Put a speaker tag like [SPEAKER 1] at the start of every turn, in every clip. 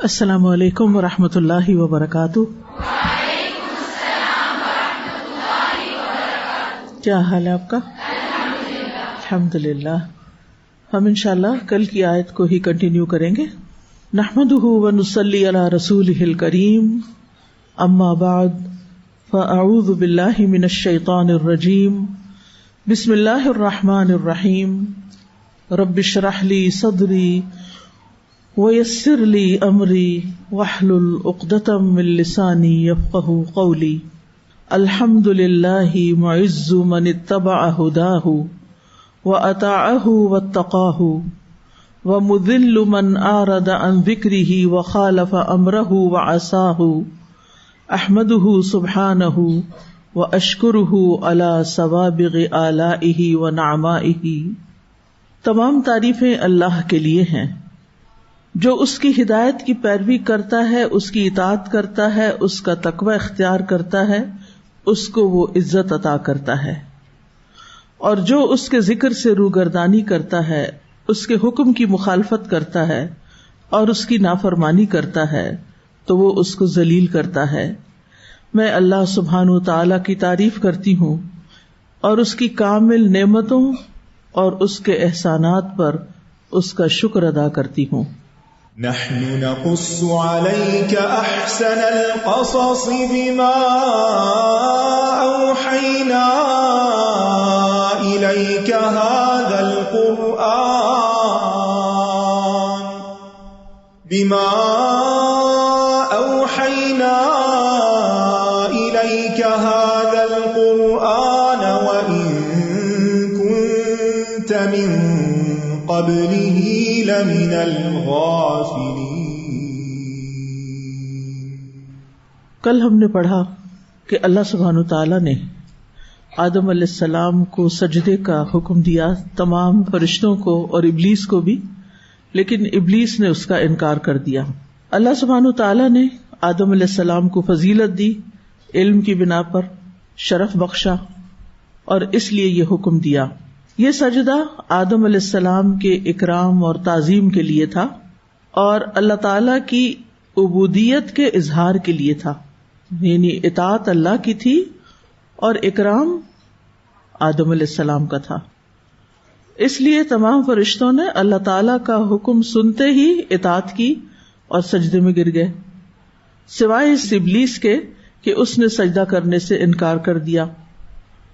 [SPEAKER 1] السلام علیکم ورحمۃ اللہ وبرکاتہ۔
[SPEAKER 2] وعلیکم السلام ورحمۃ اللہ وبرکاتہ۔
[SPEAKER 1] کیا حال ہے آپ کا؟ الحمدللہ۔ ہم انشاءاللہ کل کی آیت کو ہی کنٹینیو کریں گے۔ نحمدہ ونصلی علی رسولہ الکریم، اما بعد فاعوذ باللہ من الشیطان الرجیم، بسم اللہ الرحمن الرحیم۔ رب اشرح لی صدری ویسر لی امری واحلل عقدۃ من لسانی یفقہوا قولی۔ الحمد للہ معز من اتبع ہداہ واطاعہ واتقاہ ومذل من اعرض عن ذکرہ وخالف امرہ وعصاہ۔ احمدہ سبحانہ واشکرہ علی سوابغ آلائہ ونعمائہ۔ تمام تعریفیں اللہ کے لیے ہیں جو اس کی ہدایت کی پیروی کرتا ہے، اس کی اطاعت کرتا ہے، اس کا تقوی اختیار کرتا ہے، اس کو وہ عزت عطا کرتا ہے، اور جو اس کے ذکر سے روگردانی کرتا ہے، اس کے حکم کی مخالفت کرتا ہے اور اس کی نافرمانی کرتا ہے تو وہ اس کو ذلیل کرتا ہے۔ میں اللہ سبحانہ وتعالی کی تعریف کرتی ہوں اور اس کی کامل نعمتوں اور اس کے احسانات پر اس کا شکر ادا کرتی ہوں۔
[SPEAKER 3] نحن نقص عليك أحسن القصص بما أوحينا إليك هذا القرآن وإن كنت من قبله لمن الغافلين۔
[SPEAKER 1] کل ہم نے پڑھا کہ اللہ سبحانہ وتعالیٰ نے آدم علیہ السلام کو سجدے کا حکم دیا، تمام فرشتوں کو اور ابلیس کو بھی، لیکن ابلیس نے اس کا انکار کر دیا۔ اللہ سبحانہ وتعالیٰ نے آدم علیہ السلام کو فضیلت دی، علم کی بنا پر شرف بخشا، اور اس لیے یہ حکم دیا۔ یہ سجدہ آدم علیہ السلام کے اکرام اور تعظیم کے لیے تھا اور اللہ تعالی کی عبودیت کے اظہار کے لیے تھا، یعنی اطاعت اللہ کی تھی اور اکرام آدم علیہ السلام کا تھا۔ اس لیے تمام فرشتوں نے اللہ تعالی کا حکم سنتے ہی اطاعت کی اور سجدے میں گر گئے، سوائے اس ابلیس کے کہ اس نے سجدہ کرنے سے انکار کر دیا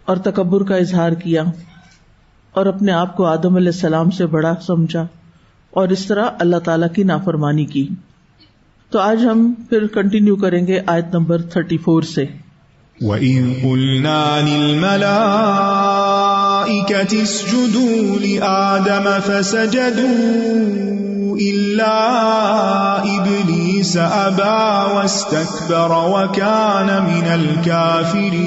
[SPEAKER 1] اور تکبر کا اظہار کیا اور اپنے آپ کو آدم علیہ السلام سے بڑا سمجھا اور اس طرح اللہ تعالیٰ کی نافرمانی کی۔ تو آج ہم پھر کنٹینیو کریں گے آیت نمبر 34 سے۔
[SPEAKER 3] وَإِذْ قُلْنَا لِلْمَلَائِكَةِ اسْجُدُوا لِآدَمَ فَسَجَدُوا إِلَّا إِبْلِيسَ أَبَى وَاسْتَكْبَرَ وَكَانَ مِنَ الْكَافِرِينَ۔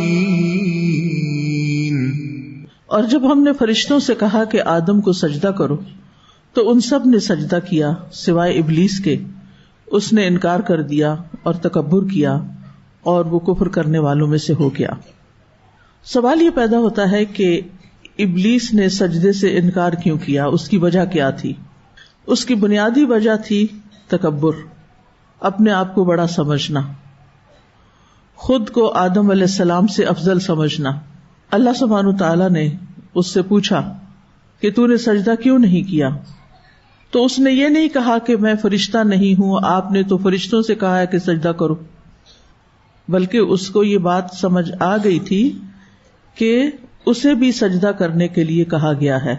[SPEAKER 1] اور جب ہم نے فرشتوں سے کہا کہ آدم کو سجدہ کرو تو ان سب نے سجدہ کیا سوائے ابلیس کے، اس نے انکار کر دیا اور تکبر کیا اور وہ کفر کرنے والوں میں سے ہو گیا۔ سوال یہ پیدا ہوتا ہے کہ ابلیس نے سجدے سے انکار کیوں کیا، اس کی وجہ کیا تھی؟ اس کی بنیادی وجہ تھی تکبر، اپنے آپ کو بڑا سمجھنا، خود کو آدم علیہ السلام سے افضل سمجھنا۔ اللہ سبحانہ تعالیٰ نے اس سے پوچھا کہ تو نے سجدہ کیوں نہیں کیا؟ تو اس نے یہ نہیں کہا کہ میں فرشتہ نہیں ہوں، آپ نے تو فرشتوں سے کہا ہے کہ سجدہ کرو، بلکہ اس کو یہ بات سمجھ آ گئی تھی کہ اسے بھی سجدہ کرنے کے لیے کہا گیا ہے،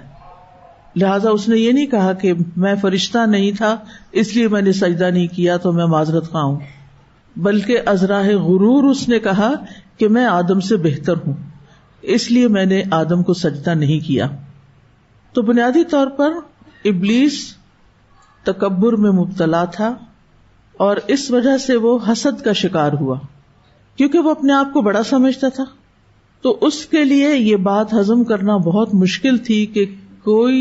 [SPEAKER 1] لہذا اس نے یہ نہیں کہا کہ میں فرشتہ نہیں تھا اس لیے میں نے سجدہ نہیں کیا تو میں معذرت خواہ ہوں، بلکہ از راہ غرور اس نے کہا کہ میں آدم سے بہتر ہوں اس لیے میں نے آدم کو سجدہ نہیں کیا۔ تو بنیادی طور پر ابلیس تکبر میں مبتلا تھا اور اس وجہ سے وہ حسد کا شکار ہوا، کیونکہ وہ اپنے آپ کو بڑا سمجھتا تھا۔ تو اس کے لیے یہ بات ہضم کرنا بہت مشکل تھی کہ کوئی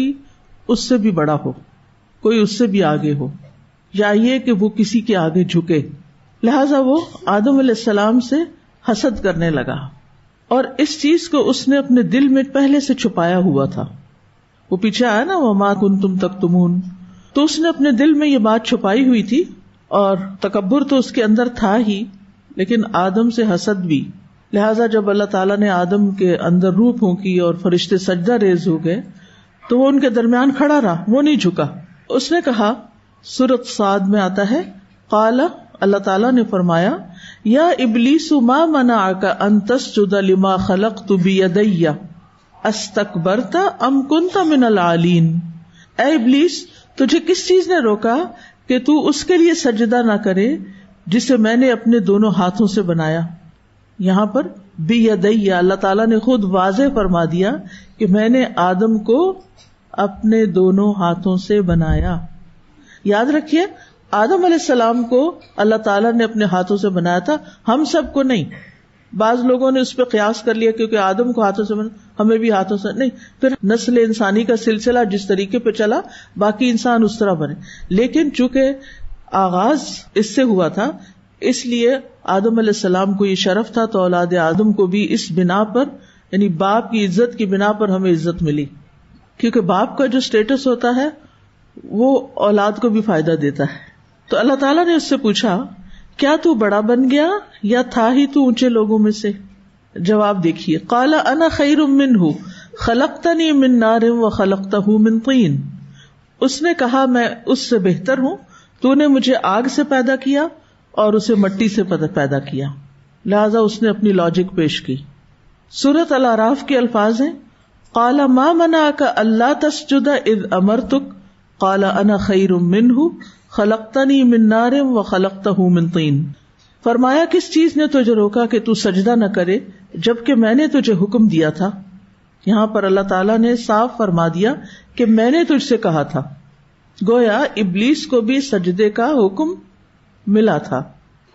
[SPEAKER 1] اس سے بھی بڑا ہو، کوئی اس سے بھی آگے ہو، یا یہ کہ وہ کسی کے آگے جھکے، لہذا وہ آدم علیہ السلام سے حسد کرنے لگا، اور اس چیز کو اس نے اپنے دل میں پہلے سے چھپایا ہوا تھا۔ وہ پیچھے آیا نا وما کنتم تکتمون، تو اس نے اپنے دل میں یہ بات چھپائی ہوئی تھی اور تکبر تو اس کے اندر تھا ہی، لیکن آدم سے حسد بھی. لہٰذا جب اللہ تعالیٰ نے آدم کے اندر روح پھونکی اور فرشتے سجدہ ریز ہو گئے تو وہ ان کے درمیان کھڑا رہا، وہ نہیں جھکا. اس نے کہا، سورۃ صاد میں آتا ہے، قال، اللہ تعالیٰ نے فرمایا، یا ابلیس ما منعک ان تسجد لما خلقت بیدی استکبرت ام کنت من العالین. اے ابلیس، تجھے کس چیز نے روکا کہ تو اس کے لیے سجدہ نہ کرے جسے میں نے اپنے دونوں ہاتھوں سے بنایا. یہاں پر بیدی اللہ تعالیٰ نے خود واضح فرما دیا کہ میں نے آدم کو اپنے دونوں ہاتھوں سے بنایا. یاد رکھیے، آدم علیہ السلام کو اللہ تعالیٰ نے اپنے ہاتھوں سے بنایا تھا، ہم سب کو نہیں. بعض لوگوں نے اس پہ قیاس کر لیا کیونکہ آدم کو ہاتھوں سے بنا، ہمیں بھی ہاتھوں سے نہیں. پھر نسل انسانی کا سلسلہ جس طریقے پہ چلا باقی انسان اس طرح بنے. لیکن چونکہ آغاز اس سے ہوا تھا اس لیے آدم علیہ السلام کو یہ شرف تھا، تو اولاد آدم کو بھی اس بنا پر، یعنی باپ کی عزت کی بنا پر ہمیں عزت ملی. کیونکہ باپ کا جو سٹیٹس ہوتا ہے وہ اولاد کو بھی فائدہ دیتا ہے. تو اللہ تعالیٰ نے اس سے پوچھا، کیا تو بڑا بن گیا یا تھا ہی تو اونچے لوگوں میں سے؟ جواب دیکھیے، قال انا خیر منہ خلقتنی من نار وخلقتہ من طین. اس نے کہا، میں اس سے بہتر ہوں، تو نے مجھے آگ سے پیدا کیا اور اسے مٹی سے پیدا کیا. لہذا اس نے اپنی لاجک پیش کی. سورۃ الاعراف کے الفاظ ہیں، قال ما منعک الا تسجد اذ امرتک قال انا خیر منہ خلقتنی من نار وخلقتہ من طین. فرمایا، کس چیز نے تجھے روکا کہ تو سجدہ نہ کرے جبکہ میں نے تجھے حکم دیا تھا. یہاں پر اللہ تعالیٰ نے صاف فرما دیا کہ میں نے تجھ سے کہا تھا. گویا ابلیس کو بھی سجدے کا حکم ملا تھا،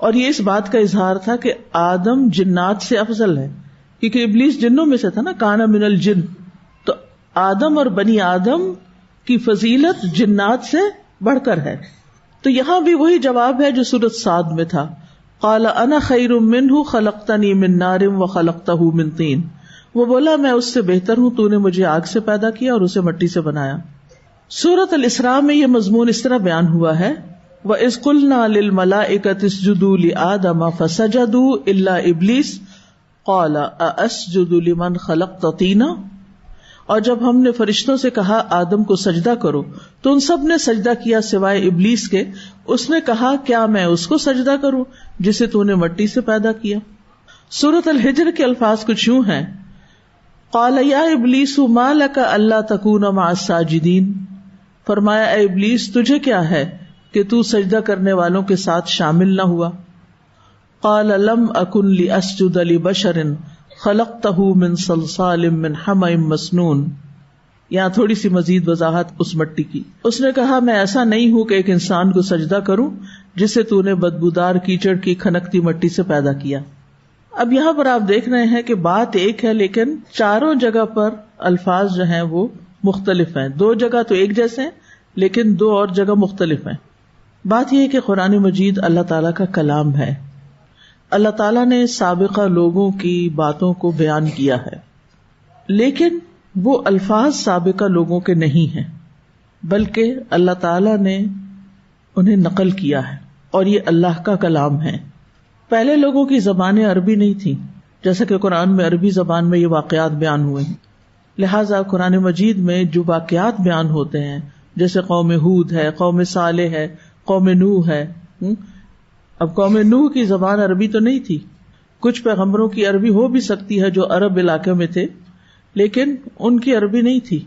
[SPEAKER 1] اور یہ اس بات کا اظہار تھا کہ آدم جنات سے افضل ہے، کیونکہ ابلیس جنوں میں سے تھا نا، کان من الجن. تو آدم اور بنی آدم کی فضیلت جنات سے بڑھ کر ہے. تو یہاں بھی وہی جواب ہے جو سورۃ صاد میں تھا، قال انا خیر منہ خلقتنی من نار وخلقتہ من طین. وہ بولا، میں اس سے بہتر ہوں، تو نے مجھے آگ سے پیدا کیا اور اسے مٹی سے بنایا. سورۃ الاسراء میں یہ مضمون اس طرح بیان ہوا ہے، وَإِذْ قُلْنَا لِلْمَلَائِكَةِ اسْجُدُوا لِآدَمَ فَسَجَدُوا إِلَّا إِبْلِيسَ قَالَ أَأَسْجُدُ لِمَنْ خَلَقْتَ طِينًا. اور جب ہم نے فرشتوں سے کہا آدم کو سجدہ کرو تو ان سب نے سجدہ کیا سوائے ابلیس کے. اس نے کہا، کیا میں اس کو سجدہ کروں جسے تو نے مٹی سے پیدا کیا. سورۃ الحجر کے الفاظ کچھ یوں ہیں، قال یا ابلیس ما لک الا تکون مع الساجدین. فرمایا، اے ابلیس، تجھے کیا ہے کہ تو سجدہ کرنے والوں کے ساتھ شامل نہ ہوا. قال لم اکن لاسجد لبشر خلقتہ من صلصال من حمأ مسنون. یہاں تھوڑی سی مزید وضاحت اس مٹی کی. اس نے کہا، میں ایسا نہیں ہوں کہ ایک انسان کو سجدہ کروں جسے تو نے بدبودار کیچڑ کی کھنکتی مٹی سے پیدا کیا. اب یہاں پر آپ دیکھ رہے ہیں کہ بات ایک ہے لیکن چاروں جگہ پر الفاظ جو ہیں وہ مختلف ہیں. دو جگہ تو ایک جیسے ہیں لیکن دو اور جگہ مختلف ہیں. بات یہ ہے کہ قرآن مجید اللہ تعالیٰ کا کلام ہے. اللہ تعالیٰ نے سابقہ لوگوں کی باتوں کو بیان کیا ہے، لیکن وہ الفاظ سابقہ لوگوں کے نہیں ہیں، بلکہ اللہ تعالیٰ نے انہیں نقل کیا ہے اور یہ اللہ کا کلام ہے. پہلے لوگوں کی زبانیں عربی نہیں تھیں، جیسا کہ قرآن میں عربی زبان میں یہ واقعات بیان ہوئے ہیں. لہٰذا قرآن مجید میں جو واقعات بیان ہوتے ہیں، جیسے قوم ہود ہے، قوم صالح ہے، قوم نوح ہے. اب قوم نوح کی زبان عربی تو نہیں تھی. کچھ پیغمبروں کی عربی ہو بھی سکتی ہے جو عرب علاقے میں تھے، لیکن ان کی عربی نہیں تھی.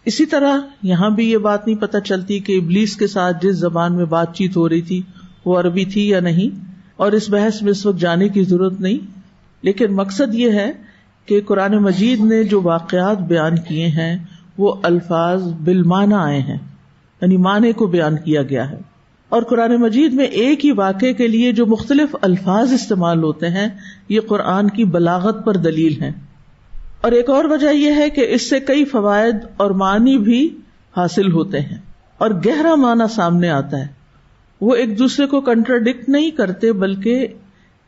[SPEAKER 1] اسی طرح یہاں بھی یہ بات نہیں پتہ چلتی کہ ابلیس کے ساتھ جس زبان میں بات چیت ہو رہی تھی وہ عربی تھی یا نہیں، اور اس بحث میں اس وقت جانے کی ضرورت نہیں. لیکن مقصد یہ ہے کہ قرآن مجید نے جو واقعات بیان کیے ہیں وہ الفاظ بالمعنی آئے ہیں، یعنی معنی کو بیان کیا گیا ہے. اور قرآن مجید میں ایک ہی واقعے کے لیے جو مختلف الفاظ استعمال ہوتے ہیں یہ قرآن کی بلاغت پر دلیل ہے. اور ایک اور وجہ یہ ہے کہ اس سے کئی فوائد اور معنی بھی حاصل ہوتے ہیں اور گہرا معنی سامنے آتا ہے. وہ ایک دوسرے کو کنٹراڈکٹ نہیں کرتے بلکہ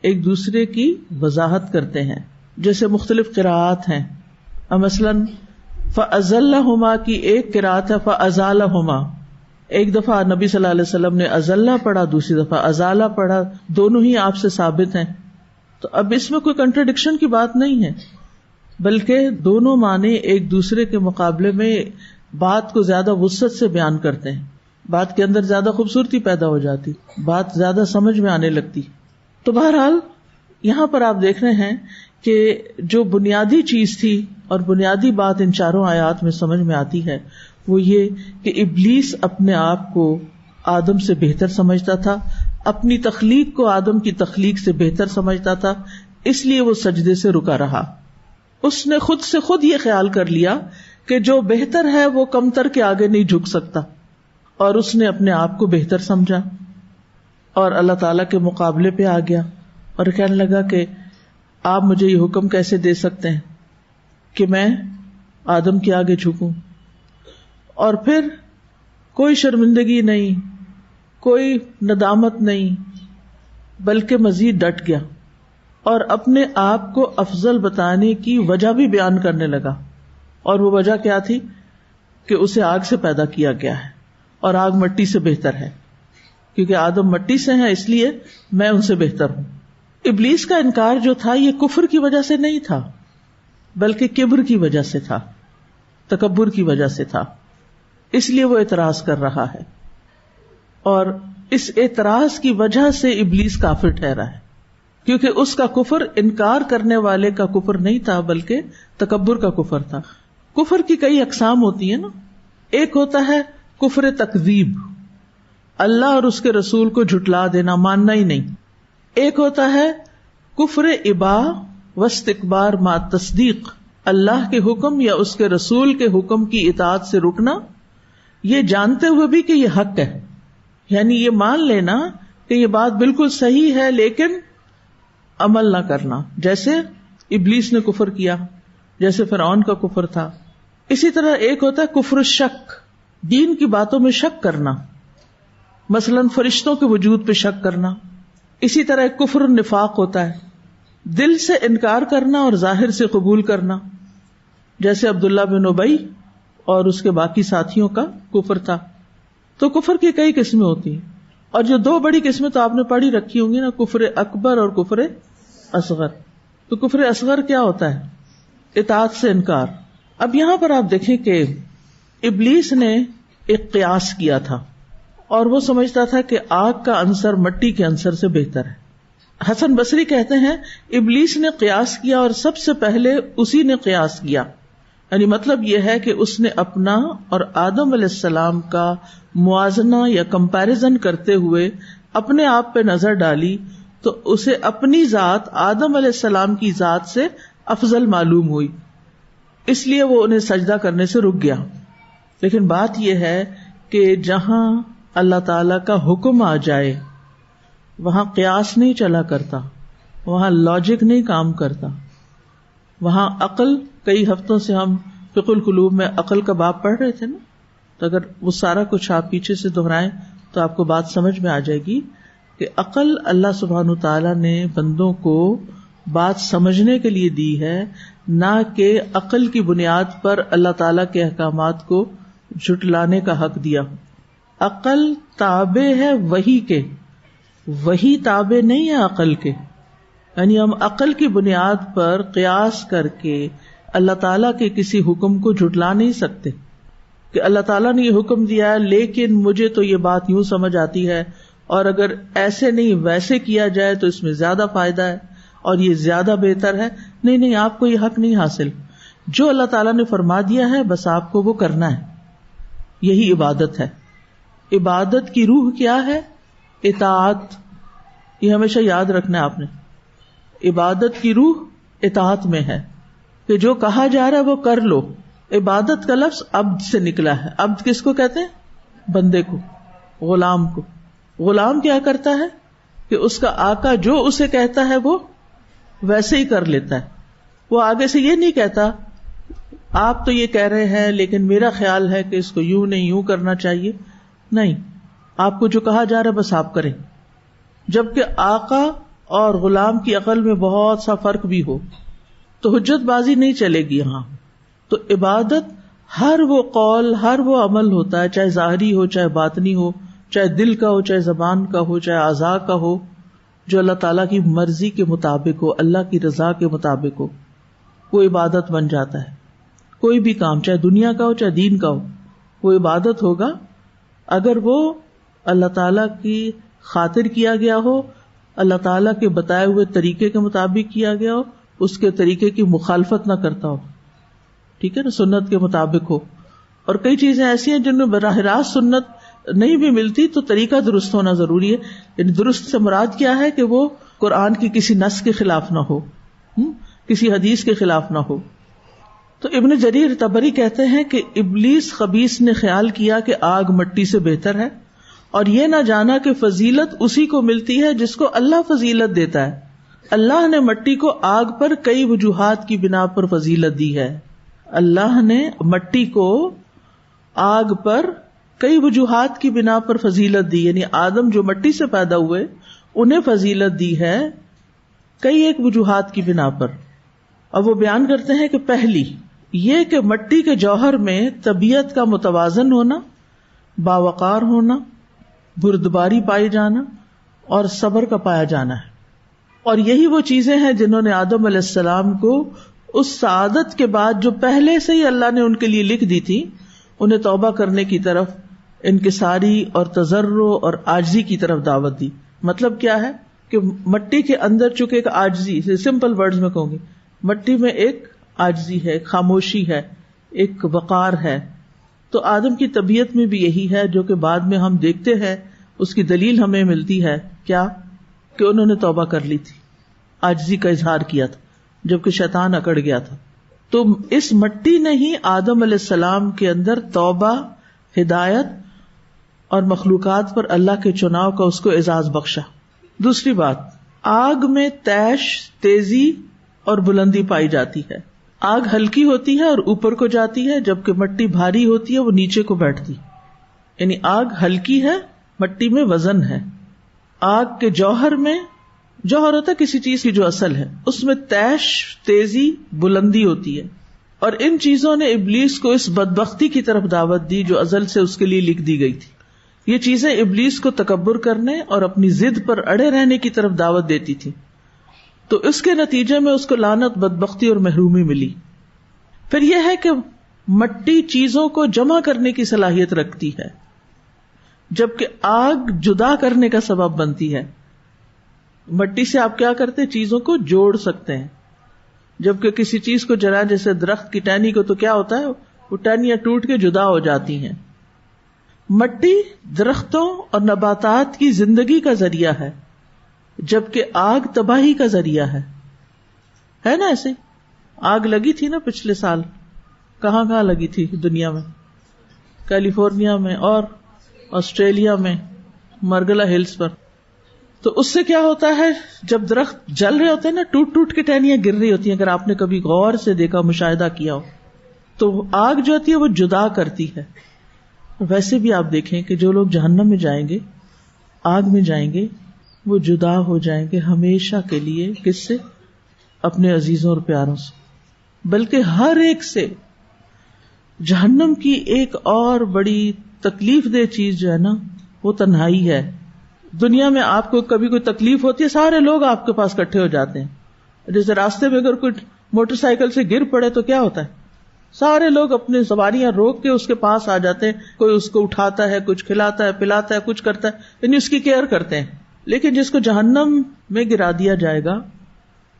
[SPEAKER 1] ایک دوسرے کی وضاحت کرتے ہیں. جیسے مختلف قراءات ہیں، مثلاً فَأَزَلَّهُمَا کی ایک قراءت ہے فَأَزَالَهُمَا، ایک دفعہ نبی صلی اللہ علیہ وسلم نے ازلہ پڑھا, دوسری دفعہ ازالہ پڑھا, دونوں ہی آپ سے ثابت ہیں. تو اب اس میں کوئی کنٹراڈکشن کی بات نہیں ہے, بلکہ دونوں معنی ایک دوسرے کے مقابلے میں بات کو زیادہ وسعت سے بیان کرتے ہیں, بات کے اندر زیادہ خوبصورتی پیدا ہو جاتی, بات زیادہ سمجھ میں آنے لگتی. تو بہرحال یہاں پر آپ دیکھ رہے ہیں کہ جو بنیادی چیز تھی اور بنیادی بات ان چاروں آیات میں سمجھ میں آتی ہے وہ یہ کہ ابلیس اپنے آپ کو آدم سے بہتر سمجھتا تھا, اپنی تخلیق کو آدم کی تخلیق سے بہتر سمجھتا تھا, اس لیے وہ سجدے سے رکا رہا. اس نے خود سے خود یہ خیال کر لیا کہ جو بہتر ہے وہ کمتر کے آگے نہیں جھک سکتا, اور اس نے اپنے آپ کو بہتر سمجھا اور اللہ تعالیٰ کے مقابلے پہ آ گیا اور کہنے لگا کہ آپ مجھے یہ حکم کیسے دے سکتے ہیں کہ میں آدم کے آگے جھکوں. اور پھر کوئی شرمندگی نہیں, کوئی ندامت نہیں, بلکہ مزید ڈٹ گیا اور اپنے آپ کو افضل بتانے کی وجہ بھی بیان کرنے لگا. اور وہ وجہ کیا تھی کہ اسے آگ سے پیدا کیا گیا ہے اور آگ مٹی سے بہتر ہے, کیونکہ آدم مٹی سے ہیں اس لیے میں ان سے بہتر ہوں. ابلیس کا انکار جو تھا یہ کفر کی وجہ سے نہیں تھا, بلکہ کبر کی وجہ سے تھا, تکبر کی وجہ سے تھا, اس لیے وہ اعتراض کر رہا ہے. اور اس اعتراض کی وجہ سے ابلیس کافر ٹھہرا ہے, کیونکہ اس کا کفر انکار کرنے والے کا کفر نہیں تھا بلکہ تکبر کا کفر تھا. کفر کی کئی اقسام ہوتی ہیں نا. ایک ہوتا ہے کفر تکذیب, اللہ اور اس کے رسول کو جھٹلا دینا, ماننا ہی نہیں. ایک ہوتا ہے کفر ابا واستکبار مع تصدیق, اللہ کے حکم یا اس کے رسول کے حکم کی اطاعت سے رکنا, یہ جانتے ہوئے بھی کہ یہ حق ہے, یعنی یہ مان لینا کہ یہ بات بالکل صحیح ہے لیکن عمل نہ کرنا, جیسے ابلیس نے کفر کیا, جیسے فرعون کا کفر تھا. اسی طرح ایک ہوتا ہے کفر الشک, دین کی باتوں میں شک کرنا, مثلا فرشتوں کے وجود پہ شک کرنا. اسی طرح ایک کفر النفاق ہوتا ہے, دل سے انکار کرنا اور ظاہر سے قبول کرنا, جیسے عبداللہ بن ابی اور اس کے باقی ساتھیوں کا کفر تھا. تو کفر کی کئی قسمیں ہوتی ہیں, اور جو دو بڑی قسمیں تو آپ نے پڑھی رکھی ہوں گی نا, کفر اکبر اور کفر اصغر. تو کفر اصغر کیا ہوتا ہے؟ اطاعت سے انکار. اب یہاں پر آپ دیکھیں کہ ابلیس نے ایک قیاس کیا تھا اور وہ سمجھتا تھا کہ آگ کا عنصر مٹی کے عنصر سے بہتر ہے. حسن بصری کہتے ہیں ابلیس نے قیاس کیا اور سب سے پہلے اسی نے قیاس کیا, یعنی مطلب یہ ہے کہ اس نے اپنا اور آدم علیہ السلام کا موازنہ یا کمپیریزن کرتے ہوئے اپنے آپ پہ نظر ڈالی تو اسے اپنی ذات آدم علیہ السلام کی ذات سے افضل معلوم ہوئی, اس لیے وہ انہیں سجدہ کرنے سے رک گیا. لیکن بات یہ ہے کہ جہاں اللہ تعالی کا حکم آ جائے وہاں قیاس نہیں چلا کرتا, وہاں لاجک نہیں کام کرتا, وہاں عقل. کئی ہفتوں سے ہم فقہ القلوب میں عقل کا باب پڑھ رہے تھے نا, تو اگر وہ سارا کچھ آپ پیچھے سے دہرائیں تو آپ کو بات سمجھ میں آ جائے گی کہ عقل اللہ سبحانہ تعالیٰ نے بندوں کو بات سمجھنے کے لیے دی ہے, نہ کہ عقل کی بنیاد پر اللہ تعالیٰ کے احکامات کو جھٹلانے کا حق دیا. عقل تابع ہے وحی کے, وحی تابع نہیں ہے عقل کے. یعنی ہم عقل کی بنیاد پر قیاس کر کے اللہ تعالیٰ کے کسی حکم کو جھٹلا نہیں سکتے کہ اللہ تعالیٰ نے یہ حکم دیا ہے لیکن مجھے تو یہ بات یوں سمجھ آتی ہے, اور اگر ایسے نہیں ویسے کیا جائے تو اس میں زیادہ فائدہ ہے اور یہ زیادہ بہتر ہے. نہیں, آپ کو یہ حق نہیں حاصل. جو اللہ تعالیٰ نے فرما دیا ہے بس آپ کو وہ کرنا ہے, یہی عبادت ہے. عبادت کی روح کیا ہے؟ اطاعت. یہ ہمیشہ یاد رکھنا ہے آپ نے, عبادت کی روح اطاعت میں ہے کہ جو کہا جا رہا ہے وہ کر لو. عبادت کا لفظ عبد سے نکلا ہے. عبد کس کو کہتے ہیں؟ بندے کو, غلام کو. غلام کیا کرتا ہے کہ اس کا آقا جو اسے کہتا ہے وہ ویسے ہی کر لیتا ہے. وہ آگے سے یہ نہیں کہتا آپ تو یہ کہہ رہے ہیں لیکن میرا خیال ہے کہ اس کو یوں نہیں یوں کرنا چاہیے. نہیں, آپ کو جو کہا جا رہا ہے بس آپ کریں. جبکہ آقا اور غلام کی عقل میں بہت سا فرق بھی ہو تو حجت بازی نہیں چلے گی یہاں. تو عبادت ہر وہ قول، ہر وہ عمل ہوتا ہے، چاہے ظاہری ہو چاہے باطنی ہو، چاہے دل کا ہو چاہے زبان کا ہو چاہے اعضاء کا ہو، جو اللہ تعالیٰ کی مرضی کے مطابق ہو، اللہ کی رضا کے مطابق ہو، وہ عبادت بن جاتا ہے. کوئی بھی کام چاہے دنیا کا ہو چاہے دین کا ہو، وہ عبادت ہوگا اگر وہ اللہ تعالیٰ کی خاطر کیا گیا ہو، اللہ تعالیٰ کے بتائے ہوئے طریقے کے مطابق کیا گیا ہو، اس کے طریقے کی مخالفت نہ کرتا ہو. ٹھیک ہے نا، سنت کے مطابق ہو. اور کئی چیزیں ایسی ہیں جن میں براہ راست سنت نہیں بھی ملتی تو طریقہ درست ہونا ضروری ہے. یعنی درست سے مراد کیا ہے کہ وہ قرآن کی کسی نص کے خلاف نہ ہو، کسی حدیث کے خلاف نہ ہو. تو ابن جریر طبری کہتے ہیں کہ ابلیس خبیث نے خیال کیا کہ آگ مٹی سے بہتر ہے، اور یہ نہ جانا کہ فضیلت اسی کو ملتی ہے جس کو اللہ فضیلت دیتا ہے. اللہ نے مٹی کو آگ پر کئی وجوہات کی بنا پر فضیلت دی ہے. اللہ نے مٹی کو آگ پر کئی وجوہات کی بنا پر فضیلت دی، یعنی آدم جو مٹی سے پیدا ہوئے انہیں فضیلت دی ہے کئی ایک وجوہات کی بنا پر. اب وہ بیان کرتے ہیں کہ پہلی یہ کہ مٹی کے جوہر میں طبیعت کا متوازن ہونا، باوقار ہونا، بردباری پائی جانا اور صبر کا پایا جانا ہے. اور یہی وہ چیزیں ہیں جنہوں نے آدم علیہ السلام کو اس سعادت کے بعد جو پہلے سے ہی اللہ نے ان کے لیے لکھ دی تھی، انہیں توبہ کرنے کی طرف، انکساری اور تضرع اور عاجزی کی طرف دعوت دی. مطلب کیا ہے کہ مٹی کے اندر چونکہ ایک عاجزی، سمپل ورڈز میں کہوں گی، مٹی میں ایک عاجزی ہے، ایک خاموشی ہے، ایک وقار ہے. تو آدم کی طبیعت میں بھی یہی ہے جو کہ بعد میں ہم دیکھتے ہیں، اس کی دلیل ہمیں ملتی ہے کیا کہ انہوں نے توبہ کر لی تھی، عاجزی کا اظہار کیا تھا جبکہ شیطان اکڑ گیا تھا. تو اس مٹی نے ہی آدم علیہ السلام کے اندر توبہ، ہدایت اور مخلوقات پر اللہ کے چناؤ کا اس کو اعزاز بخشا. دوسری بات، آگ میں تیش، تیزی اور بلندی پائی جاتی ہے. آگ ہلکی ہوتی ہے اور اوپر کو جاتی ہے، جبکہ مٹی بھاری ہوتی ہے، وہ نیچے کو بیٹھتی. یعنی آگ ہلکی ہے، مٹی میں وزن ہے. آگ کے جوہر میں، جوہر ہوتا ہے کسی چیز کی جو اصل ہے، اس میں تیش، تیزی، بلندی ہوتی ہے. اور ان چیزوں نے ابلیس کو اس بدبختی کی طرف دعوت دی جو ازل سے اس کے لیے لکھ دی گئی تھی. یہ چیزیں ابلیس کو تکبر کرنے اور اپنی ضد پر اڑے رہنے کی طرف دعوت دیتی تھی. تو اس کے نتیجے میں اس کو لعنت، بدبختی اور محرومی ملی. پھر یہ ہے کہ مٹی چیزوں کو جمع کرنے کی صلاحیت رکھتی ہے، جبکہ آگ جدا کرنے کا سبب بنتی ہے. مٹی سے آپ کیا کرتے ہیں؟ چیزوں کو جوڑ سکتے ہیں، جبکہ کسی چیز کو جلا، جیسے درخت کی ٹہنی کو، تو کیا ہوتا ہے؟ وہ ٹہنیاں ٹوٹ کے جدا ہو جاتی ہیں. مٹی درختوں اور نباتات کی زندگی کا ذریعہ ہے، جبکہ آگ تباہی کا ذریعہ ہے نا. ایسے آگ لگی تھی نا پچھلے سال، کہاں کہاں لگی تھی دنیا میں، کیلیفورنیا میں اور آسٹریلیا میں، مرگلا ہلز پر. تو اس سے کیا ہوتا ہے، جب درخت جل رہے ہوتے ہیں نا، ٹوٹ ٹوٹ کے ٹہنیاں گر رہی ہوتی ہیں. اگر آپ نے کبھی غور سے دیکھا، مشاہدہ کیا ہو، تو آگ جو ہوتی ہے وہ جدا کرتی ہے. ویسے بھی آپ دیکھیں کہ جو لوگ جہنم میں جائیں گے، آگ میں جائیں گے، وہ جدا ہو جائیں گے ہمیشہ کے لیے. کس سے؟ اپنے عزیزوں اور پیاروں سے. بلکہ ہر ایک سے. جہنم کی ایک اور بڑی تکلیف دہ چیز جو ہے نا، وہ تنہائی ہے. دنیا میں آپ کو کبھی کوئی تکلیف ہوتی ہے، سارے لوگ آپ کے پاس اکٹھے ہو جاتے ہیں. جیسے راستے میں اگر کوئی موٹر سائیکل سے گر پڑے تو کیا ہوتا ہے؟ سارے لوگ اپنی سواریاں روک کے اس کے پاس آ جاتے ہیں. کوئی اس کو اٹھاتا ہے، کچھ کھلاتا ہے، پلاتا ہے، کچھ کرتا ہے، یعنی اس کی کیئر کرتے ہیں. لیکن جس کو جہنم میں گرا دیا جائے گا،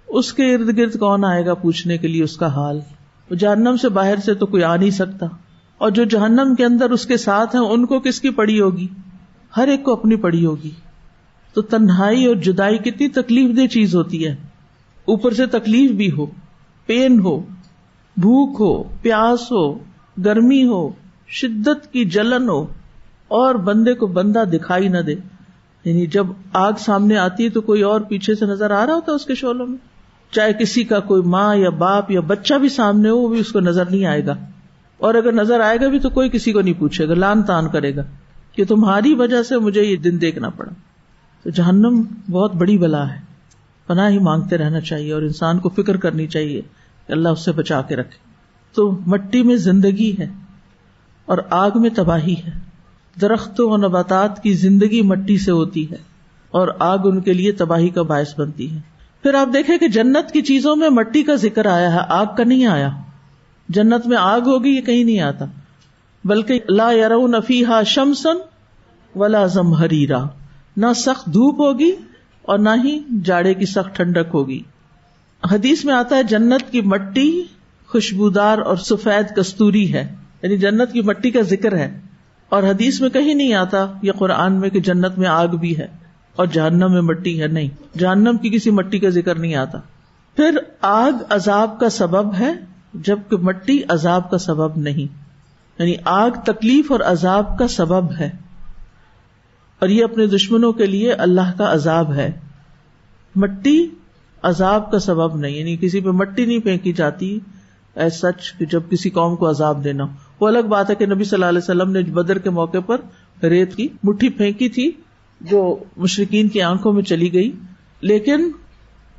[SPEAKER 1] اس کے ارد گرد کون آئے گا پوچھنے کے لیے اس کا حال؟ وہ جہنم سے باہر سے تو کوئی آ نہیں سکتا. اور جو جہنم کے اندر اس کے ساتھ ہیں، ان کو کس کی پڑی ہوگی؟ ہر ایک کو اپنی پڑی ہوگی. تو تنہائی اور جدائی کتنی تکلیف دہ چیز ہوتی ہے. اوپر سے تکلیف بھی ہو، پین ہو، بھوک ہو، پیاس ہو، گرمی ہو، شدت کی جلن ہو، اور بندے کو بندہ دکھائی نہ دے. یعنی جب آگ سامنے آتی ہے تو کوئی اور پیچھے سے نظر آ رہا ہوتا ہے اس کے شعلوں میں، چاہے کسی کا کوئی ماں یا باپ یا بچہ بھی سامنے ہو، وہ بھی اس کو نظر نہیں آئے گا. اور اگر نظر آئے گا بھی تو کوئی کسی کو نہیں پوچھے گا، لان تان کرے گا کہ تمہاری وجہ سے مجھے یہ دن دیکھنا پڑا. تو جہنم بہت بڑی بلا ہے. پناہ ہی مانگتے رہنا چاہیے اور انسان کو فکر کرنی چاہیے کہ اللہ اس سے بچا کے رکھے. تو مٹی میں زندگی ہے اور آگ میں تباہی ہے. درختوں اور نباتات کی زندگی مٹی سے ہوتی ہے اور آگ ان کے لیے تباہی کا باعث بنتی ہے. پھر آپ دیکھیں کہ جنت کی چیزوں میں مٹی کا ذکر آیا ہے، آگ کا نہیں آیا. جنت میں آگ ہوگی یہ کہیں نہیں آتا، بلکہ لا یرون فیہا شمسا ولا زمہریرا، نہ سخت دھوپ ہوگی اور نہ ہی جاڑے کی سخت ٹھنڈک ہوگی. حدیث میں آتا ہے جنت کی مٹی خوشبودار اور سفید کستوری ہے، یعنی جنت کی مٹی کا ذکر ہے. اور حدیث میں کہیں نہیں آتا یا قرآن میں کہ جنت میں آگ بھی ہے اور جہنم میں مٹی ہے، نہیں، جہنم کی کسی مٹی کا ذکر نہیں آتا. پھر آگ عذاب کا سبب ہے جبکہ مٹی عذاب کا سبب نہیں، یعنی آگ تکلیف اور عذاب کا سبب ہے اور یہ اپنے دشمنوں کے لیے اللہ کا عذاب ہے. مٹی عذاب کا سبب نہیں، یعنی کسی پہ مٹی نہیں پھینکی جاتی ایز سچ کہ جب کسی قوم کو عذاب دینا. وہ الگ بات ہے کہ نبی صلی اللہ علیہ وسلم نے بدر کے موقع پر ریت کی مٹھی پھینکی تھی جو مشرکین کی آنکھوں میں چلی گئی، لیکن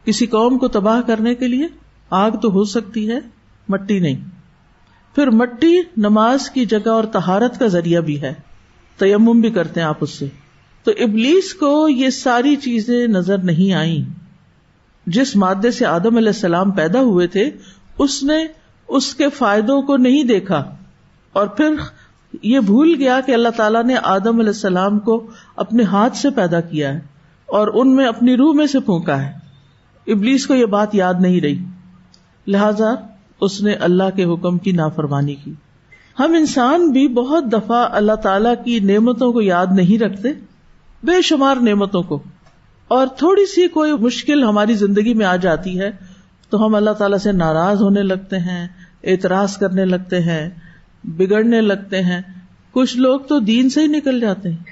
[SPEAKER 1] کسی قوم کو تباہ کرنے کے لیے آگ تو ہو سکتی ہے، مٹی نہیں. پھر مٹی نماز کی جگہ اور طہارت کا ذریعہ بھی ہے، تیمم بھی کرتے ہیں آپ اس سے. تو ابلیس کو یہ ساری چیزیں نظر نہیں آئیں. جس مادے سے آدم علیہ السلام پیدا ہوئے تھے اس نے اس کے فائدوں کو نہیں دیکھا اور پھر یہ بھول گیا کہ اللہ تعالیٰ نے آدم علیہ السلام کو اپنے ہاتھ سے پیدا کیا ہے اور ان میں اپنی روح میں سے پھونکا ہے. ابلیس کو یہ بات یاد نہیں رہی، لہذا اس نے اللہ کے حکم کی نافرمانی کی. ہم انسان بھی بہت دفعہ اللہ تعالیٰ کی نعمتوں کو یاد نہیں رکھتے، بے شمار نعمتوں کو، اور تھوڑی سی کوئی مشکل ہماری زندگی میں آ جاتی ہے تو ہم اللہ تعالیٰ سے ناراض ہونے لگتے ہیں، اعتراض کرنے لگتے ہیں، بگڑنے لگتے ہیں. کچھ لوگ تو دین سے ہی نکل جاتے ہیں.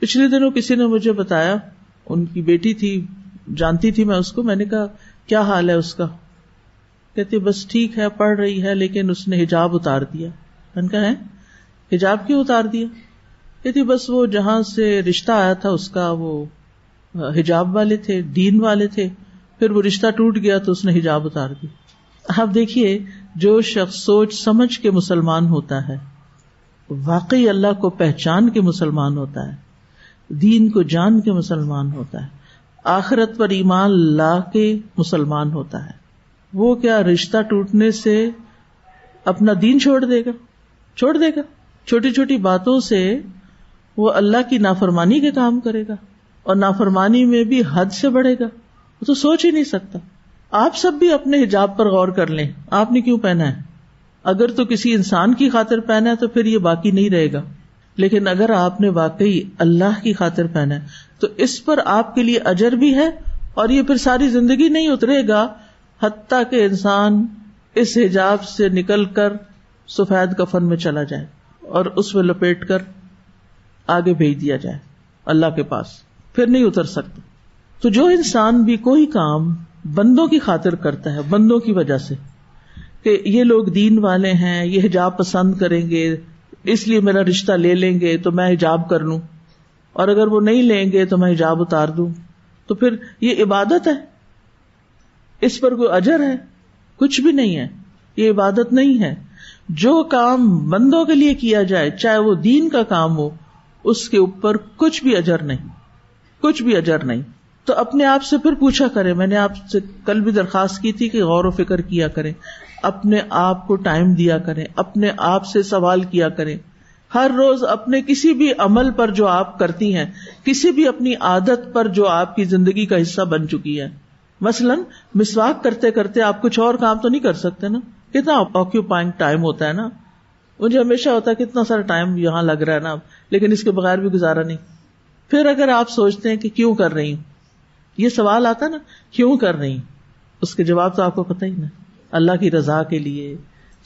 [SPEAKER 1] پچھلے دنوں کسی نے مجھے بتایا، ان کی بیٹی تھی، جانتی تھی میں اس کو، میں نے کہا کیا حال ہے اس کا؟ کہتی بس ٹھیک ہے، پڑھ رہی ہے لیکن اس نے حجاب اتار دیا. میں نے کہا ہے حجاب کیوں اتار دیا؟ کہتی بس وہ جہاں سے رشتہ آیا تھا اس کا وہ حجاب والے تھے، دین والے تھے، پھر وہ رشتہ ٹوٹ گیا تو اس نے حجاب اتار دی. آپ دیکھیے جو شخص سوچ سمجھ کے مسلمان ہوتا ہے، واقعی اللہ کو پہچان کے مسلمان ہوتا ہے، دین کو جان کے مسلمان ہوتا ہے، آخرت پر ایمان لا کے مسلمان ہوتا ہے، وہ کیا رشتہ ٹوٹنے سے اپنا دین چھوڑ دے گا؟ چھوٹی چھوٹی باتوں سے وہ اللہ کی نافرمانی کے کام کرے گا اور نافرمانی میں بھی حد سے بڑھے گا. وہ تو سوچ ہی نہیں سکتا. آپ سب بھی اپنے حجاب پر غور کر لیں، آپ نے کیوں پہنا ہے؟ اگر تو کسی انسان کی خاطر پہنا ہے تو پھر یہ باقی نہیں رہے گا، لیکن اگر آپ نے واقعی اللہ کی خاطر پہنا ہے تو اس پر آپ کے لیے اجر بھی ہے اور یہ پھر ساری زندگی نہیں اترے گا حتیٰ کہ انسان اس حجاب سے نکل کر سفید کفن میں چلا جائے اور اس میں لپیٹ کر آگے بھیج دیا جائے اللہ کے پاس، پھر نہیں اتر سکتا. تو جو انسان بھی کوئی کام بندوں کی خاطر کرتا ہے، بندوں کی وجہ سے، کہ یہ لوگ دین والے ہیں، یہ حجاب پسند کریں گے اس لیے میرا رشتہ لے لیں گے تو میں حجاب کر لوں، اور اگر وہ نہیں لیں گے تو میں حجاب اتار دوں، تو پھر یہ عبادت ہے، اس پر کوئی اجر ہے؟ کچھ بھی نہیں ہے، یہ عبادت نہیں ہے. جو کام بندوں کے لیے کیا جائے چاہے وہ دین کا کام ہو اس کے اوپر کچھ بھی اجر نہیں، کچھ بھی اجر نہیں. تو اپنے آپ سے پھر پوچھا کریں، میں نے آپ سے کل بھی درخواست کی تھی کہ غور و فکر کیا کریں، اپنے آپ کو ٹائم دیا کریں، اپنے آپ سے سوال کیا کریں. ہر روز اپنے کسی بھی عمل پر جو آپ کرتی ہیں، کسی بھی اپنی عادت پر جو آپ کی زندگی کا حصہ بن چکی ہے، مثلاً مسواک کرتے کرتے آپ کچھ اور کام تو نہیں کر سکتے نا، کتنا آکیوپائنگ ٹائم ہوتا ہے نا. مجھے ہمیشہ ہوتا ہے کتنا سارا ٹائم یہاں لگ رہا ہے نا، لیکن اس کے بغیر بھی گزارا نہیں. پھر اگر آپ سوچتے ہیں کہ کیوں کر رہی ہوں، یہ سوال آتا نا کیوں کر رہی ہوں، اس کے جواب تو آپ کو پتہ ہی نا، اللہ کی رضا کے لیے،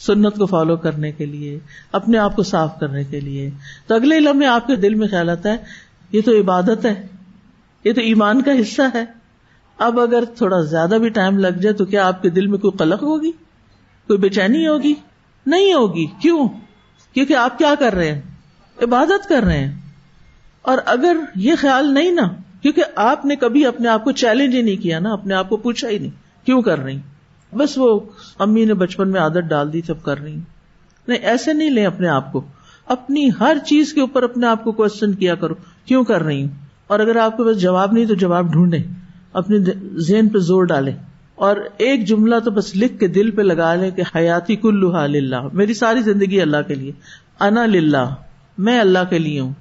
[SPEAKER 1] سنت کو فالو کرنے کے لیے، اپنے آپ کو صاف کرنے کے لیے. تو اگلے لمحے آپ کے دل میں خیال آتا ہے یہ تو عبادت ہے، یہ تو ایمان کا حصہ ہے. اب اگر تھوڑا زیادہ بھی ٹائم لگ جائے تو کیا آپ کے دل میں کوئی قلق ہوگی، کوئی بے چینی ہوگی؟ نہیں ہوگی. کیوں؟ کیونکہ آپ کیا کر رہے ہیں؟ عبادت کر رہے ہیں. اور اگر یہ خیال نہیں نا، کیونکہ آپ نے کبھی اپنے آپ کو چیلنج ہی نہیں کیا نا، اپنے آپ کو پوچھا ہی نہیں کیوں کر رہی، بس وہ امی نے بچپن میں عادت ڈال دی تھی اب کر رہی ہوں. نہیں، ایسے نہیں لیں اپنے آپ کو. اپنی ہر چیز کے اوپر اپنے آپ کو کوشچن کیا کرو، کیوں کر رہی ہوں. اور اگر آپ کے پاس جواب نہیں تو جواب ڈھونڈیں، اپنے ذہن پہ زور ڈالیں، اور ایک جملہ تو بس لکھ کے دل پہ لگا لیں کہ حیاتی کلھا للہ، میری ساری زندگی اللہ کے لیے. انا للہ، میں اللہ کے لیے ہوں.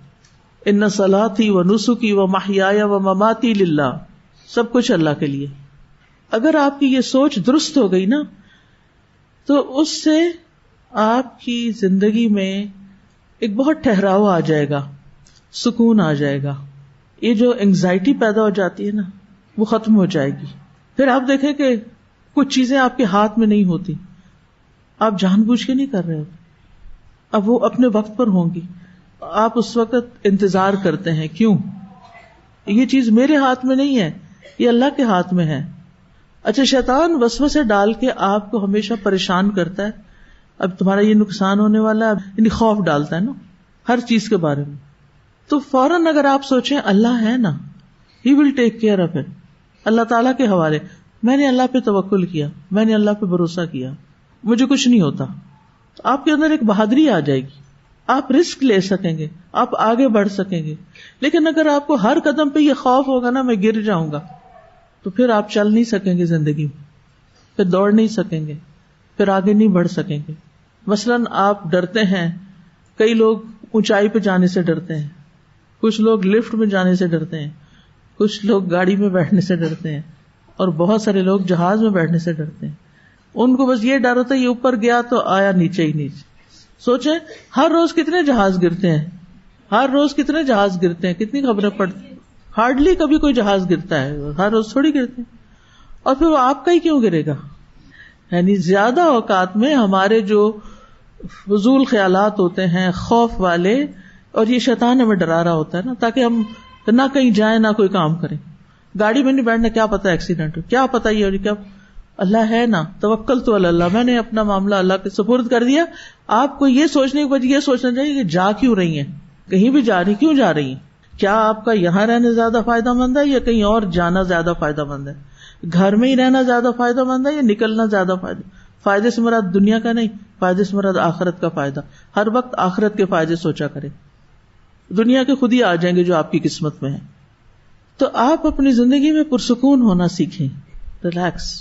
[SPEAKER 1] ان صلاتی و نسکی و محیایا و مماتی للہ، سب کچھ اللہ کے لیے. اگر آپ کی یہ سوچ درست ہو گئی نا تو اس سے آپ کی زندگی میں ایک بہت ٹھہراؤ آ جائے گا، سکون آ جائے گا. یہ جو اینگزائٹی پیدا ہو جاتی ہے نا وہ ختم ہو جائے گی. پھر آپ دیکھیں کہ کچھ چیزیں آپ کے ہاتھ میں نہیں ہوتی، آپ جان بوجھ کے نہیں کر رہے ہوتے، اب وہ اپنے وقت پر ہوں گی. آپ اس وقت انتظار کرتے ہیں، کیوں؟ یہ چیز میرے ہاتھ میں نہیں ہے، یہ اللہ کے ہاتھ میں ہے. اچھا، شیطان وسوسے ڈال کے آپ کو ہمیشہ پریشان کرتا ہے، اب تمہارا یہ نقصان ہونے والا ہے، یعنی خوف ڈالتا ہے نا ہر چیز کے بارے میں. تو فوراً اگر آپ سوچیں اللہ ہے نا، ہی ول ٹیک کیئر آف اٹ، اللہ تعالیٰ کے حوالے، میں نے اللہ پہ توکل کیا، میں نے اللہ پہ بھروسہ کیا، مجھے کچھ نہیں ہوتا. آپ کے اندر ایک بہادری آ جائے گی، آپ رسک لے سکیں گے، آپ آگے بڑھ سکیں گے. لیکن اگر آپ کو ہر قدم پہ یہ خوف ہوگا نا میں گر جاؤں گا، تو پھر آپ چل نہیں سکیں گے زندگی میں، پھر دوڑ نہیں سکیں گے، پھر آگے نہیں بڑھ سکیں گے. مثلاً آپ ڈرتے ہیں، کئی لوگ اونچائی پہ جانے سے ڈرتے ہیں، کچھ لوگ لفٹ میں جانے سے ڈرتے ہیں، کچھ لوگ گاڑی میں بیٹھنے سے ڈرتے ہیں، اور بہت سارے لوگ جہاز میں بیٹھنے سے ڈرتے ہیں. ان کو بس یہ ڈر ہوتا ہے یہ اوپر گیا تو آیا نیچے ہی نیچے. سوچیں ہر روز کتنے جہاز گرتے ہیں، ہر روز کتنے جہاز گرتے ہیں، کتنی خبریں پڑتی ہیں. ہارڈلی کبھی کوئی جہاز گرتا ہے، ہر روز تھوڑی گرتے ہیں. اور پھر وہ آپ کا ہی کیوں گرے گا؟ یعنی زیادہ اوقات میں ہمارے جو فضول خیالات ہوتے ہیں خوف والے، اور یہ شیطان ہمیں ڈرا رہا ہوتا ہے نا تاکہ ہم نہ کہیں جائیں نہ کوئی کام کریں. گاڑی میں نہیں بیٹھنا، کیا پتا ایکسیڈنٹ ہو، کیا پتا یہ، اور کیا اللہ ہے نا، توکلت علی اللہ، میں نے اپنا معاملہ اللہ کے سپرد کر دیا. آپ کو یہ سوچنے کے بعد یہ سوچنا چاہیے کہ جا کیوں رہی ہیں، کہیں بھی جا رہی کیوں جا رہی ہیں؟ کیا آپ کا یہاں رہنا زیادہ فائدہ مند ہے یا کہیں اور جانا زیادہ فائدہ مند ہے؟ گھر میں ہی رہنا زیادہ فائدہ مند ہے یا نکلنا زیادہ فائدے سے مراد دنیا کا نہیں، فائدے سے مراد آخرت کا فائدہ. ہر وقت آخرت کے فائدے سوچا کرے، دنیا کے خود ہی آ جائیں گے جو آپ کی قسمت میں ہے. تو آپ اپنی زندگی میں پرسکون ہونا سیکھیں، ریلیکس.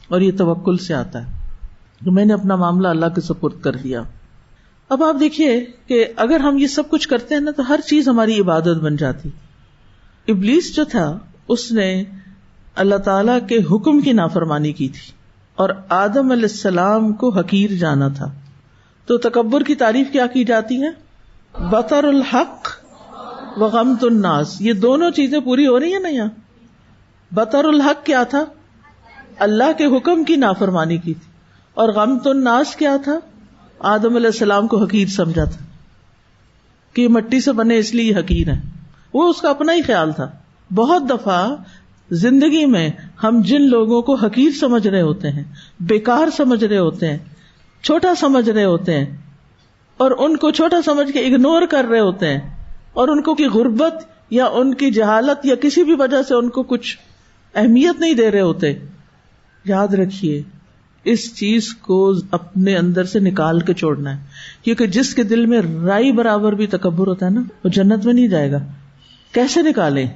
[SPEAKER 1] اور یہ توکل سے آتا ہے کہ میں نے اپنا معاملہ اللہ کے سپرد کر دیا. اب آپ دیکھیے کہ اگر ہم یہ سب کچھ کرتے ہیں نا تو ہر چیز ہماری عبادت بن جاتی. ابلیس جو تھا اس نے اللہ تعالی کے حکم کی نافرمانی کی تھی اور آدم علیہ السلام کو حقیر جانا تھا. تو تکبر کی تعریف کیا کی جاتی ہے؟ بطر الحق و غمت الناس. یہ دونوں چیزیں پوری ہو رہی ہیں نا یہاں. بطر الحق کیا تھا؟ اللہ کے حکم کی نافرمانی کی تھی. اور غمت الناس کیا تھا؟ آدم علیہ السلام کو حقیر سمجھا تھا کہ یہ مٹی سے بنے اس لیے حقیر ہیں. وہ اس کا اپنا ہی خیال تھا. بہت دفعہ زندگی میں ہم جن لوگوں کو حقیر سمجھ رہے ہوتے ہیں، بیکار سمجھ رہے ہوتے ہیں، چھوٹا سمجھ رہے ہوتے ہیں، اور ان کو چھوٹا سمجھ کے اگنور کر رہے ہوتے ہیں، اور ان کو کی غربت یا ان کی جہالت یا کسی بھی وجہ سے ان کو کچھ اہمیت نہیں دے رہے ہوتے، یاد رکھیے اس چیز کو اپنے اندر سے نکال کے چھوڑنا ہے. کیونکہ جس کے دل میں رائی برابر بھی تکبر ہوتا ہے نا وہ جنت میں نہیں جائے گا. کیسے نکالیں؟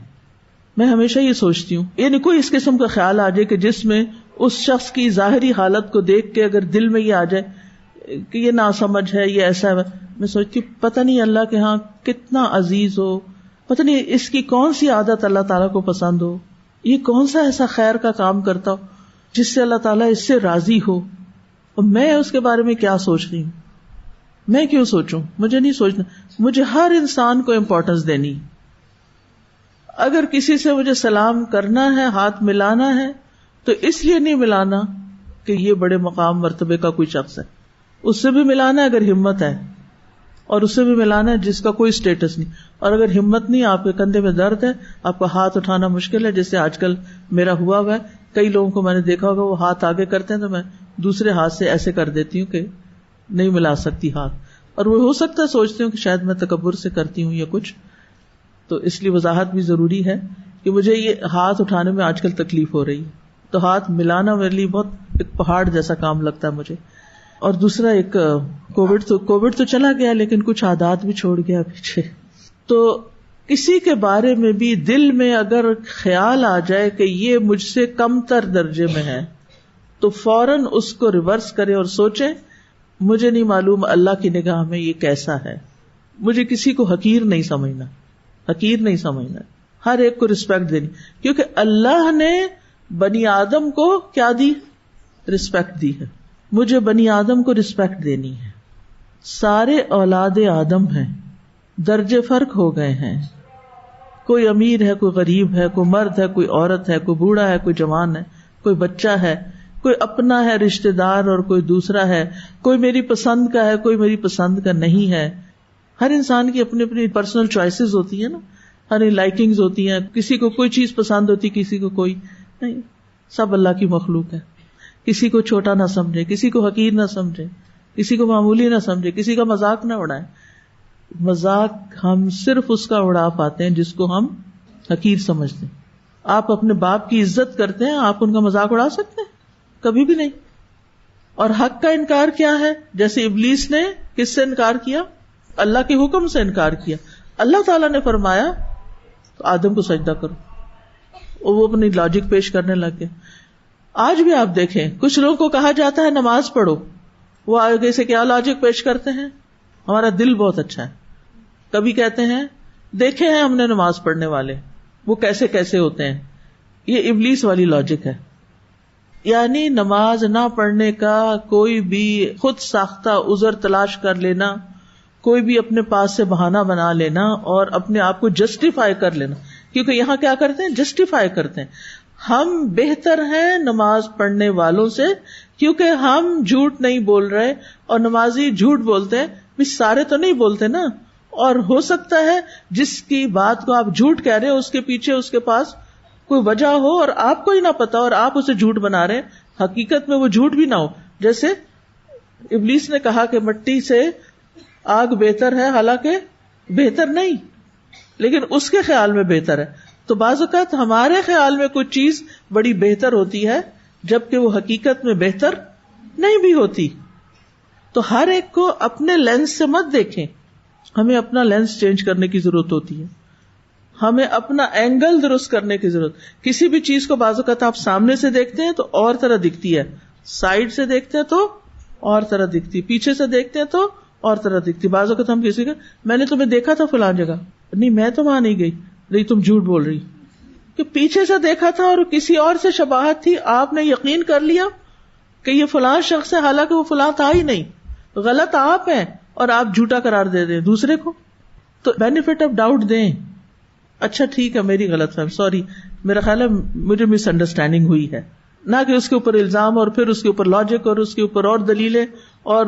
[SPEAKER 1] میں ہمیشہ یہ سوچتی ہوں، یعنی کوئی اس قسم کا خیال آ جائے کہ جس میں اس شخص کی ظاہری حالت کو دیکھ کے اگر دل میں یہ آ جائے کہ یہ ناسمجھ ہے، یہ ایسا ہے، میں سوچتی ہوں پتہ نہیں اللہ کے ہاں کتنا عزیز ہو، پتہ نہیں اس کی کون سی عادت اللہ تعالیٰ کو پسند ہو، یہ کون سا ایسا خیر کا کام کرتا ہو جس سے اللہ تعالیٰ اس سے راضی ہو، اور میں اس کے بارے میں کیا سوچ رہی ہوں. میں کیوں سوچوں؟ مجھے نہیں سوچنا. مجھے ہر انسان کو امپورٹنس دینی. اگر کسی سے مجھے سلام کرنا ہے، ہاتھ ملانا ہے، تو اس لیے نہیں ملانا کہ یہ بڑے مقام مرتبے کا کوئی شخص ہے. اس سے بھی ملانا ہے اگر ہمت ہے، اور اس سے بھی ملانا ہے جس کا کوئی سٹیٹس نہیں. اور اگر ہمت نہیں، آپ کے کندھے میں درد ہے، آپ کا ہاتھ اٹھانا مشکل ہے، جیسے آج کل میرا ہوا ہے. کئی لوگوں کو میں نے دیکھا ہوگا وہ ہاتھ آگے کرتے ہیں تو میں دوسرے ہاتھ سے ایسے کر دیتی ہوں کہ نہیں ملا سکتی ہاتھ. اور وہ ہو سکتا ہے سوچتی ہوں کہ شاید میں تکبر سے کرتی ہوں یا کچھ. تو اس لیے وضاحت بھی ضروری ہے کہ مجھے یہ ہاتھ اٹھانے میں آج کل تکلیف ہو رہی ہے، تو ہاتھ ملانا میرے لیے بہت ایک پہاڑ جیسا کام لگتا ہے مجھے. اور دوسرا ایک کووڈ تو چلا گیا لیکن کچھ عادات بھی چھوڑ گیا پیچھے. تو کسی کے بارے میں بھی دل میں اگر خیال آ جائے کہ یہ مجھ سے کم تر درجے میں ہے تو فوراً اس کو ریورس کرے اور سوچے مجھے نہیں معلوم اللہ کی نگاہ میں یہ کیسا ہے. مجھے کسی کو حقیر نہیں سمجھنا, ہر ایک کو رسپیکٹ دینی, کیونکہ اللہ نے بنی آدم کو کیا دی؟ رسپیکٹ دی ہے. مجھے بنی آدم کو رسپیکٹ دینی ہے. سارے اولاد آدم ہیں, درجے فرق ہو گئے ہیں, کوئی امیر ہے, کوئی غریب ہے, کوئی مرد ہے, کوئی عورت ہے, کوئی بوڑھا ہے, کوئی جوان ہے, کوئی بچہ ہے, کوئی اپنا ہے رشتہ دار اور کوئی دوسرا ہے, کوئی میری پسند کا ہے, کوئی میری پسند کا نہیں ہے. ہر انسان کی اپنی اپنی پرسنل چوائسیز ہوتی ہیں نا, ہر لائکنگز ہوتی ہیں, کسی کو کوئی چیز پسند ہوتی, کسی کو کوئی نہیں. سب اللہ کی مخلوق ہے. کسی کو چھوٹا نہ سمجھے, کسی کو حقیر نہ سمجھے, کسی کو معمولی نہ سمجھے, کسی کا مذاق نہ اڑائے. مذاق ہم صرف اس کا اڑا پاتے ہیں جس کو ہم حقیر سمجھتے ہیں. آپ اپنے باپ کی عزت کرتے ہیں, آپ ان کا مذاق اڑا سکتے ہیں؟ کبھی بھی نہیں. اور حق کا انکار کیا ہے؟ جیسے ابلیس نے کس سے انکار کیا؟ اللہ کے حکم سے انکار کیا. اللہ تعالیٰ نے فرمایا تو آدم کو سجدہ کرو, وہ اپنی لاجک پیش کرنے لگ گئے. آج بھی آپ دیکھیں کچھ لوگوں کو کہا جاتا ہے نماز پڑھو, وہ آگے سے کیا لاجک پیش کرتے ہیں؟ ہمارا دل بہت اچھا ہے. کبھی کہتے ہیں دیکھے ہیں ہم نے نماز پڑھنے والے, وہ کیسے کیسے ہوتے ہیں. یہ ابلیس والی لاجک ہے. یعنی نماز نہ پڑھنے کا کوئی بھی خود ساختہ عذر تلاش کر لینا, کوئی بھی اپنے پاس سے بہانہ بنا لینا اور اپنے آپ کو جسٹیفائی کر لینا. کیونکہ یہاں کیا کرتے ہیں؟ جسٹیفائی کرتے ہیں. ہم بہتر ہیں نماز پڑھنے والوں سے کیونکہ ہم جھوٹ نہیں بول رہے, اور نمازی جھوٹ بولتے ہیں. سارے تو نہیں بولتے نا, اور ہو سکتا ہے جس کی بات کو آپ جھوٹ کہہ رہے ہو اس کے پیچھے اس کے پاس کوئی وجہ ہو اور آپ کو ہی نہ پتا, اور آپ اسے جھوٹ بنا رہے ہیں, حقیقت میں وہ جھوٹ بھی نہ ہو. جیسے ابلیس نے کہا کہ مٹی سے آگ بہتر ہے, حالانکہ بہتر نہیں, لیکن اس کے خیال میں بہتر ہے. تو بعض اوقات ہمارے خیال میں کچھ چیز بڑی بہتر ہوتی ہے جبکہ وہ حقیقت میں بہتر نہیں بھی ہوتی. تو ہر ایک کو اپنے لینس سے مت دیکھیں, ہمیں اپنا لینس چینج کرنے کی ضرورت ہوتی ہے, ہمیں اپنا اینگل درست کرنے کی ضرورت. کسی بھی چیز کو بعض اوقات آپ سامنے سے دیکھتے ہیں تو اور طرح دکھتی ہے, سائڈ سے دیکھتے ہیں تو اور طرح دکھتی, پیچھے سے دیکھتے ہیں تو اور طرح دکھتی. بعض اوقات ہم کسی کا میں نے تمہیں دیکھا تھا فلان جگہ, نہیں میں تو وہاں نہیں گئی, نہیں تم جھوٹ بول رہی, کہ پیچھے سے دیکھا تھا اور کسی اور سے شباہت تھی, آپ نے یقین کر لیا کہ یہ فلاں شخص ہے, حالانکہ وہ فلاں تھا ہی نہیں. غلط آپ ہیں اور آپ جھوٹا قرار دے دیں دوسرے کو. تو بینیفٹ آف ڈاؤٹ دیں, اچھا ٹھیک ہے میری غلط فہمی, سوری, میرا خیال ہے مجھے مس انڈرسٹینڈنگ ہوئی ہے, نہ کہ اس کے اوپر الزام اور پھر اس کے اوپر لاجک اور اس کے اوپر اور دلیلیں اور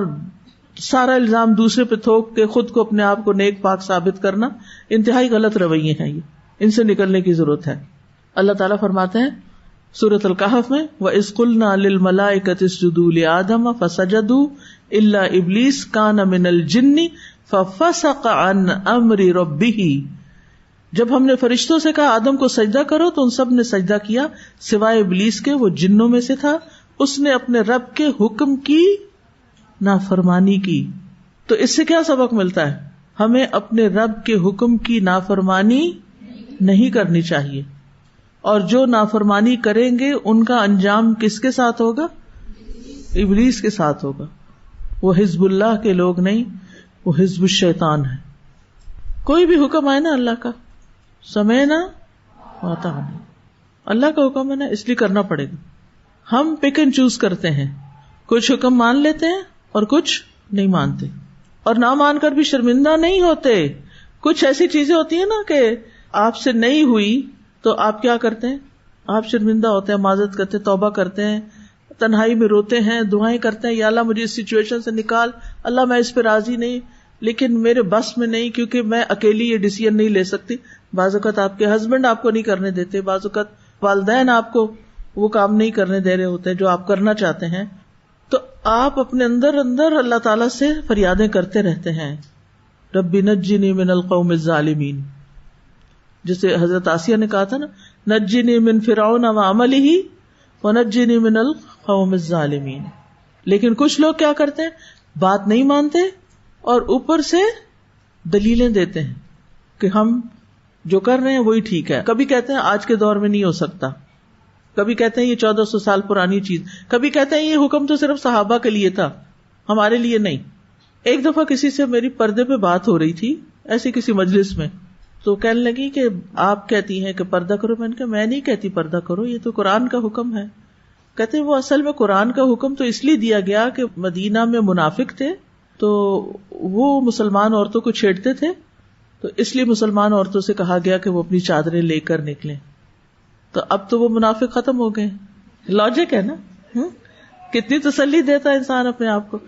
[SPEAKER 1] سارا الزام دوسرے پہ تھوک کے خود کو اپنے آپ کو نیک پاک ثابت کرنا. انتہائی غلط رویے ہیں یہ, ان سے نکلنے کی ضرورت ہے. اللہ تعالیٰ فرماتے ہیں سورۃ الکہف میں, وَإِذْ قُلْنَا لِلْمَلَائِكَةِ اسْجُدُوا لِآدَمَ فَسَجَدُوا إِلَّا إِبْلِيسَ كَانَ مِنَ الْجِنِّ فَفَسَقَ عَنْ أَمْرِ رَبِّهِ. جب ہم نے فرشتوں سے کہا آدم کو سجدہ کرو تو ان سب نے سجدہ کیا سوائے ابلیس کے, وہ جنوں میں سے تھا, اس نے اپنے رب کے حکم کی نافرمانی کی. تو اس سے کیا سبق ملتا ہے؟ ہمیں اپنے رب کے حکم کی نافرمانی نہیں کرنی چاہیے, اور جو نافرمانی کریں گے ان کا انجام کس کے ساتھ ہوگا؟ ابلیس کے ساتھ ہوگا. وہ حزب اللہ کے لوگ نہیں, وہ حزب الشیطان ہے. کوئی بھی حکم آئے نا اللہ کا, سمعنا وأطعنا, اللہ کا حکم ہے نا, اس لیے کرنا پڑے گا. ہم پک اینڈ چوز کرتے ہیں, کچھ حکم مان لیتے ہیں اور کچھ نہیں مانتے, اور نہ مان کر بھی شرمندہ نہیں ہوتے. کچھ ایسی چیزیں ہوتی ہیں نا کہ آپ سے نہیں ہوئی تو آپ کیا کرتے ہیں؟ آپ شرمندہ ہوتے ہیں, معذرت کرتے ہیں, توبہ کرتے ہیں, تنہائی میں روتے ہیں, دعائیں کرتے ہیں, یا اللہ مجھے اس سچویشن سے نکال, اللہ میں اس پہ راضی نہیں, لیکن میرے بس میں نہیں, کیونکہ میں اکیلی یہ ڈیسیژن نہیں لے سکتی. بعض اوقات آپ کے ہسبینڈ آپ کو نہیں کرنے دیتے, بعض اوقات والدین آپ کو وہ کام نہیں کرنے دے رہے ہوتے جو آپ کرنا چاہتے ہیں. تو آپ اپنے اندر اندر اللہ تعالیٰ سے فریادیں کرتے رہتے ہیں, رب نجنی من القوم الظالمین. جسے حضرت آسیہ نے کہا تھا نا, نجنی من فرعون وعملہ وَنَجِّنِي مِنَ الْقَوْمِ الظَّالِمِينَ. لیکن کچھ لوگ کیا کرتے ہیں، بات نہیں مانتے اور اوپر سے دلیلیں دیتے ہیں کہ ہم جو کر رہے ہیں وہی ٹھیک ہے. کبھی کہتے ہیں آج کے دور میں نہیں ہو سکتا، کبھی کہتے ہیں یہ 1400 سال پرانی چیز، کبھی کہتے ہیں یہ حکم تو صرف صحابہ کے لیے تھا، ہمارے لیے نہیں. ایک دفعہ کسی سے میری پردے پہ بات ہو رہی تھی ایسی کسی مجلس میں، تو کہنے لگی کہ آپ کہتی ہیں کہ پردہ کرو. میں نے کہا میں نہیں کہتی پردہ کرو، یہ تو قرآن کا حکم ہے. کہتے ہیں وہ اصل میں قرآن کا حکم تو اس لیے دیا گیا کہ مدینہ میں منافق تھے تو وہ مسلمان عورتوں کو چھیڑتے تھے، تو اس لیے مسلمان عورتوں سے کہا گیا کہ وہ اپنی چادریں لے کر نکلیں. تو اب تو وہ منافق ختم ہو گئے. لاجک ہے نا، کتنی تسلی دیتا ہے انسان اپنے آپ کو.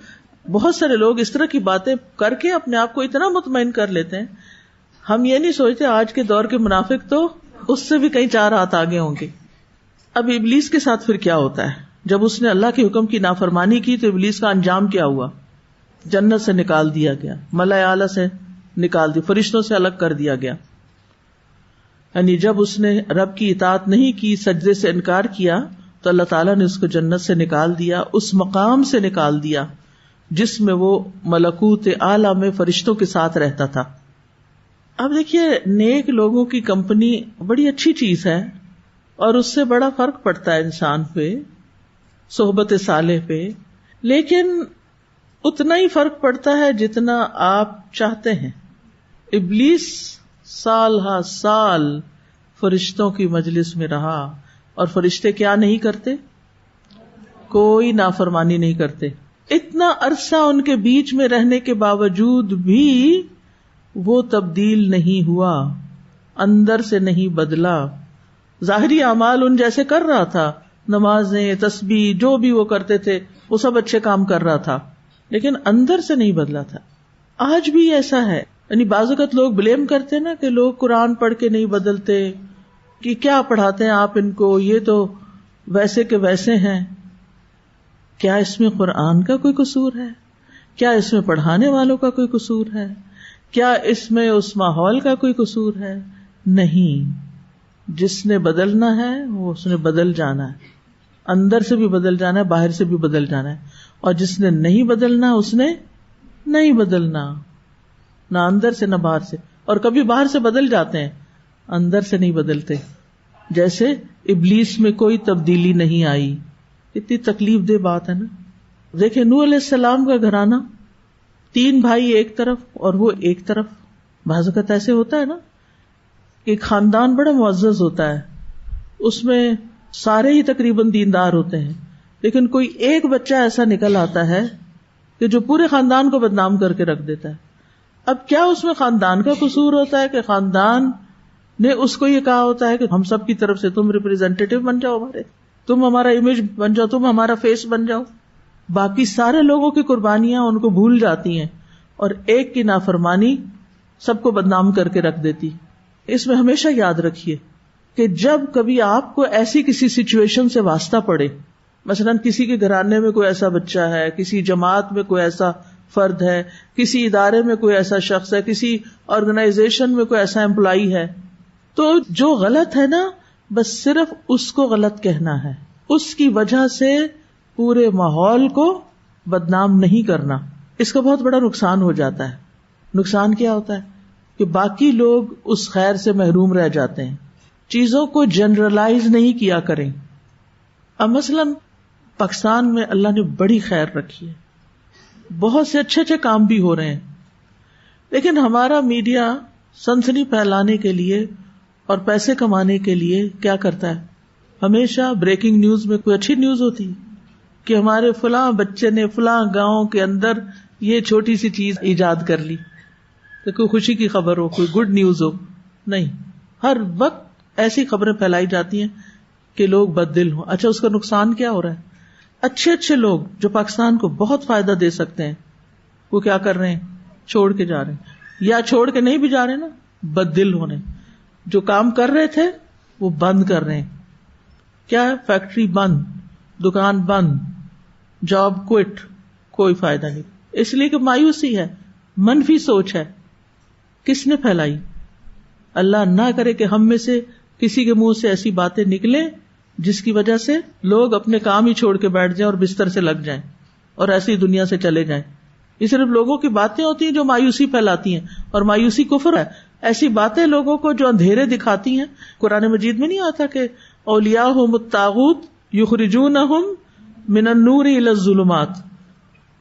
[SPEAKER 1] بہت سارے لوگ اس طرح کی باتیں کر کے اپنے آپ کو اتنا مطمئن کر لیتے ہیں. ہم یہ نہیں سوچتے آج کے دور کے منافق تو اس سے بھی کئی 4 ہاتھ آگے ہوں گے. اب ابلیس کے ساتھ پھر کیا ہوتا ہے؟ جب اس نے اللہ کے حکم کی نافرمانی کی تو ابلیس کا انجام کیا ہوا؟ جنت سے نکال دیا گیا، ملائے اعلیٰ سے نکال دی، فرشتوں سے الگ کر دیا گیا. یعنی جب اس نے رب کی اطاعت نہیں کی، سجدے سے انکار کیا، تو اللہ تعالیٰ نے اس کو جنت سے نکال دیا، اس مقام سے نکال دیا جس میں وہ ملکوت اعلیٰ میں فرشتوں کے ساتھ رہتا تھا. اب دیکھیے نیک لوگوں کی کمپنی بڑی اچھی چیز ہے اور اس سے بڑا فرق پڑتا ہے انسان پہ، صحبت صالح پہ، لیکن اتنا ہی فرق پڑتا ہے جتنا آپ چاہتے ہیں. ابلیس سال ہا سال فرشتوں کی مجلس میں رہا اور فرشتے کیا نہیں کرتے؟ کوئی نافرمانی نہیں کرتے. اتنا عرصہ ان کے بیچ میں رہنے کے باوجود بھی وہ تبدیل نہیں ہوا، اندر سے نہیں بدلا. ظاہری اعمال ان جیسے کر رہا تھا، نمازیں، تسبیح، جو بھی وہ کرتے تھے وہ سب اچھے کام کر رہا تھا، لیکن اندر سے نہیں بدلا تھا. آج بھی ایسا ہے. یعنی بعض اوقات لوگ بلیم کرتے نا کہ لوگ قرآن پڑھ کے نہیں بدلتے، کہ کیا پڑھاتے ہیں آپ ان کو، یہ تو ویسے کے ویسے ہیں. کیا اس میں قرآن کا کوئی قصور ہے؟ کیا اس میں پڑھانے والوں کا کوئی قصور ہے؟ کیا اس میں اس ماحول کا کوئی قصور ہے؟ نہیں. جس نے بدلنا ہے وہ اس نے بدل جانا ہے، اندر سے بھی بدل جانا ہے، باہر سے بھی بدل جانا ہے. اور جس نے نہیں بدلنا اس نے نہیں بدلنا، نہ اندر سے نہ باہر سے. اور کبھی باہر سے بدل جاتے ہیں، اندر سے نہیں بدلتے. جیسے ابلیس میں کوئی تبدیلی نہیں آئی. اتنی تکلیف دہ بات ہے نا. دیکھیں نوح علیہ السلام کا گھرانہ، 3 بھائی ایک طرف اور وہ ایک طرف. بعض اوقات ایسے ہوتا ہے نا کہ خاندان بڑا معزز ہوتا ہے، اس میں سارے ہی تقریباً دیندار ہوتے ہیں، لیکن کوئی ایک بچہ ایسا نکل آتا ہے کہ جو پورے خاندان کو بدنام کر کے رکھ دیتا ہے. اب کیا اس میں خاندان کا قصور ہوتا ہے کہ خاندان نے اس کو یہ کہا ہوتا ہے کہ ہم سب کی طرف سے تم ریپرزینٹیٹیو بن جاؤ ہمارے، تم ہمارا امیج بن جاؤ، تم ہمارا فیس بن جاؤ. باقی سارے لوگوں کی قربانیاں ان کو بھول جاتی ہیں اور ایک کی نافرمانی سب کو بدنام کر کے رکھ دیتی. اس میں ہمیشہ یاد رکھیے کہ جب کبھی آپ کو ایسی کسی سچویشن سے واسطہ پڑے، مثلاً کسی کے گھرانے میں کوئی ایسا بچہ ہے، کسی جماعت میں کوئی ایسا فرد ہے، کسی ادارے میں کوئی ایسا شخص ہے، کسی آرگنائزیشن میں کوئی ایسا امپلائی ہے، تو جو غلط ہے نا بس صرف اس کو غلط کہنا ہے، اس کی وجہ سے پورے ماحول کو بدنام نہیں کرنا. اس کا بہت بڑا نقصان ہو جاتا ہے. نقصان کیا ہوتا ہے کہ باقی لوگ اس خیر سے محروم رہ جاتے ہیں. چیزوں کو جنرلائز نہیں کیا کریں. اب مثلاً پاکستان میں اللہ نے بڑی خیر رکھی ہے، بہت سے اچھے اچھے کام بھی ہو رہے ہیں، لیکن ہمارا میڈیا سنسنی پھیلانے کے لیے اور پیسے کمانے کے لیے کیا کرتا ہے؟ ہمیشہ بریکنگ نیوز میں کوئی اچھی نیوز ہوتی کہ ہمارے فلاں بچے نے فلاں گاؤں کے اندر یہ چھوٹی سی چیز ایجاد کر لی، کہ کوئی خوشی کی خبر ہو، کوئی گڈ نیوز ہو. نہیں، ہر وقت ایسی خبریں پھیلائی جاتی ہیں کہ لوگ بد دل ہوں. اچھا، اس کا نقصان کیا ہو رہا ہے؟ اچھے اچھے لوگ جو پاکستان کو بہت فائدہ دے سکتے ہیں وہ کیا کر رہے ہیں؟ چھوڑ کے جا رہے ہیں، یا چھوڑ کے نہیں بھی جا رہے نا، بد دل ہونے. جو کام کر رہے تھے وہ بند کر رہے ہیں. کیا ہے؟ فیکٹری بند، دکان بند، جاب کوئٹ، کوئی فائدہ نہیں. اس لیے کہ مایوسی ہے، منفی سوچ ہے. کس نے پھیلائی؟ اللہ نہ کرے کہ ہم میں سے کسی کے منہ سے ایسی باتیں نکلیں جس کی وجہ سے لوگ اپنے کام ہی چھوڑ کے بیٹھ جائیں اور بستر سے لگ جائیں اور ایسی دنیا سے چلے جائیں. یہ صرف لوگوں کی باتیں ہوتی ہیں جو مایوسی پھیلاتی ہیں، اور مایوسی کفر ہے. ایسی باتیں لوگوں کو جو اندھیرے دکھاتی ہیں. قرآن مجید میں نہیں آتا کہ اولیاءہم الطاغوت یخرجونہم من النور الی الظلمات.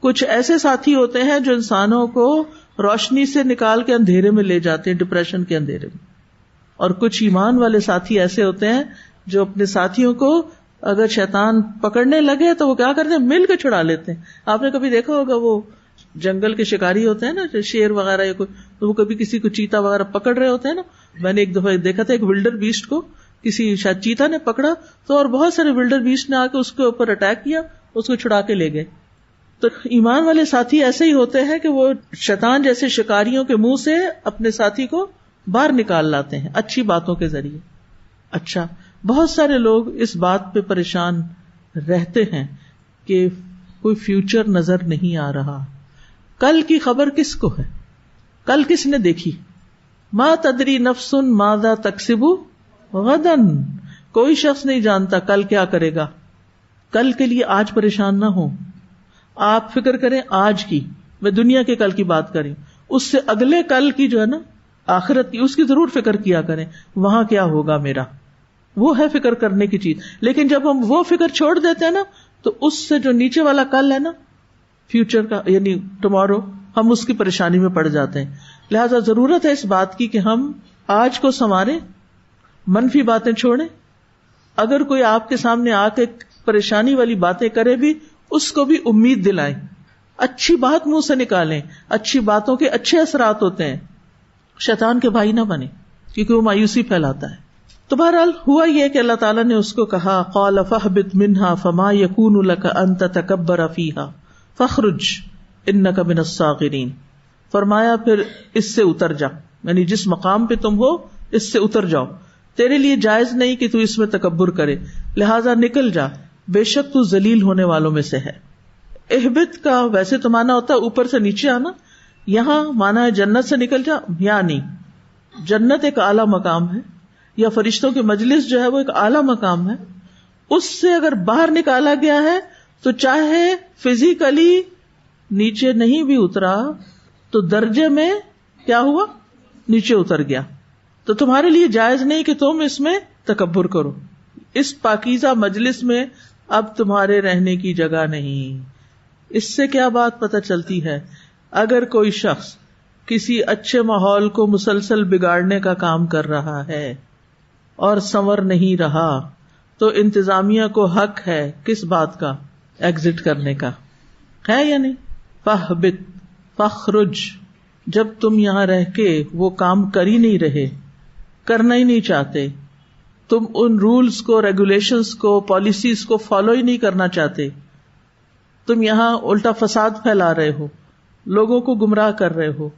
[SPEAKER 1] کچھ ایسے ساتھی ہوتے ہیں جو انسانوں کو روشنی سے نکال کے اندھیرے میں لے جاتے ہیں، ڈپریشن کے اندھیرے میں. اور کچھ ایمان والے ساتھی ایسے ہوتے ہیں جو اپنے ساتھیوں کو اگر شیطان پکڑنے لگے تو وہ کیا کرتے ہیں، مل کے چھڑا لیتے ہیں. آپ نے کبھی دیکھا ہوگا وہ جنگل کے شکاری ہوتے ہیں نا، شیر وغیرہ یا کوئی، تو وہ کبھی کسی کو چیتا وغیرہ پکڑ رہے ہوتے ہیں نا. میں نے ایک دفعہ دیکھا تھا ایک ولڈر بیسٹ کو کسی شاید چیتا نے پکڑا تو، اور بہت سارے ولڈر بیسٹ نے آ کے اس کے اوپر اٹیک کیا، اس کو چھڑا کے لے گئے. تو ایمان والے ساتھی ایسے ہی ہوتے ہیں کہ وہ شیطان جیسے شکاریوں کے منہ سے اپنے ساتھی کو باہر نکال لاتے ہیں اچھی باتوں کے ذریعے. اچھا، بہت سارے لوگ اس بات پہ پریشان رہتے ہیں کہ کوئی فیوچر نظر نہیں آ رہا. کل کی خبر کس کو ہے؟ کل کس نے دیکھی؟ ما تدری نفس ماذا تکسب غدن. کوئی شخص نہیں جانتا کل کیا کرے گا. کل کے لیے آج پریشان نہ ہو. آپ فکر کریں آج کی. میں دنیا کے کل کی بات کریں، اس سے اگلے کل کی جو ہے نا آخرت کی، اس کی ضرور فکر کیا کریں. وہاں کیا ہوگا میرا، وہ ہے فکر کرنے کی چیز. لیکن جب ہم وہ فکر چھوڑ دیتے ہیں نا تو اس سے جو نیچے والا کل ہے نا، فیوچر کا یعنی ٹمارو، ہم اس کی پریشانی میں پڑ جاتے ہیں. لہذا ضرورت ہے اس بات کی کہ ہم آج کو سنواریں، منفی باتیں چھوڑیں. اگر کوئی آپ کے سامنے آ کے پریشانی والی باتیں کرے بھی، اس کو بھی امید دلائیں. اچھی بات منہ سے نکالیں. اچھی باتوں کے اچھے اثرات ہوتے ہیں. شیطان کے بھائی نہ بنے کیونکہ وہ مایوسی پھیلاتا ہے. تو بہرحال ہوا یہ کہ اللہ تعالیٰ نے اس کو کہا قال فاہبط منها فما يكون لك ان تتكبر فيها فاخرج انك من الصاغرين. فرمایا پھر اس سے اتر جا، یعنی جس مقام پہ تم ہو اس سے اتر جاؤ. تیرے لیے جائز نہیں کہ تو اس میں تکبر کرے، لہذا نکل جا، بے شک تو ذلیل ہونے والوں میں سے ہے. اہبط کا ویسے تو مانا ہوتا ہے اوپر سے نیچے آنا، یہاں مانا ہے جنت سے نکل جا. یا نہیں، جنت ایک اعلیٰ مقام ہے، یا فرشتوں کی مجلس جو ہے وہ ایک اعلیٰ مقام ہے. اس سے اگر باہر نکالا گیا ہے تو چاہے فزیکلی نیچے نہیں بھی اترا تو درجے میں کیا ہوا، نیچے اتر گیا. تو تمہارے لیے جائز نہیں کہ تم اس میں تکبر کرو. اس پاکیزہ مجلس میں اب تمہارے رہنے کی جگہ نہیں. اس سے کیا بات پتہ چلتی ہے؟ اگر کوئی شخص کسی اچھے ماحول کو مسلسل بگاڑنے کا کام کر رہا ہے اور سنور نہیں رہا تو انتظامیہ کو حق ہے کس بات کا؟ ایگزٹ کرنے کا ہے یا نہیں؟ فاہبط فاخرج. جب تم یہاں رہ کے وہ کام کر ہی نہیں رہے، کرنا ہی نہیں چاہتے، تم ان رولز کو، ریگولیشنز کو، پالیسیز کو فالو ہی نہیں کرنا چاہتے، تم یہاں الٹا فساد پھیلا رہے ہو، لوگوں کو گمراہ کر رہے ہو،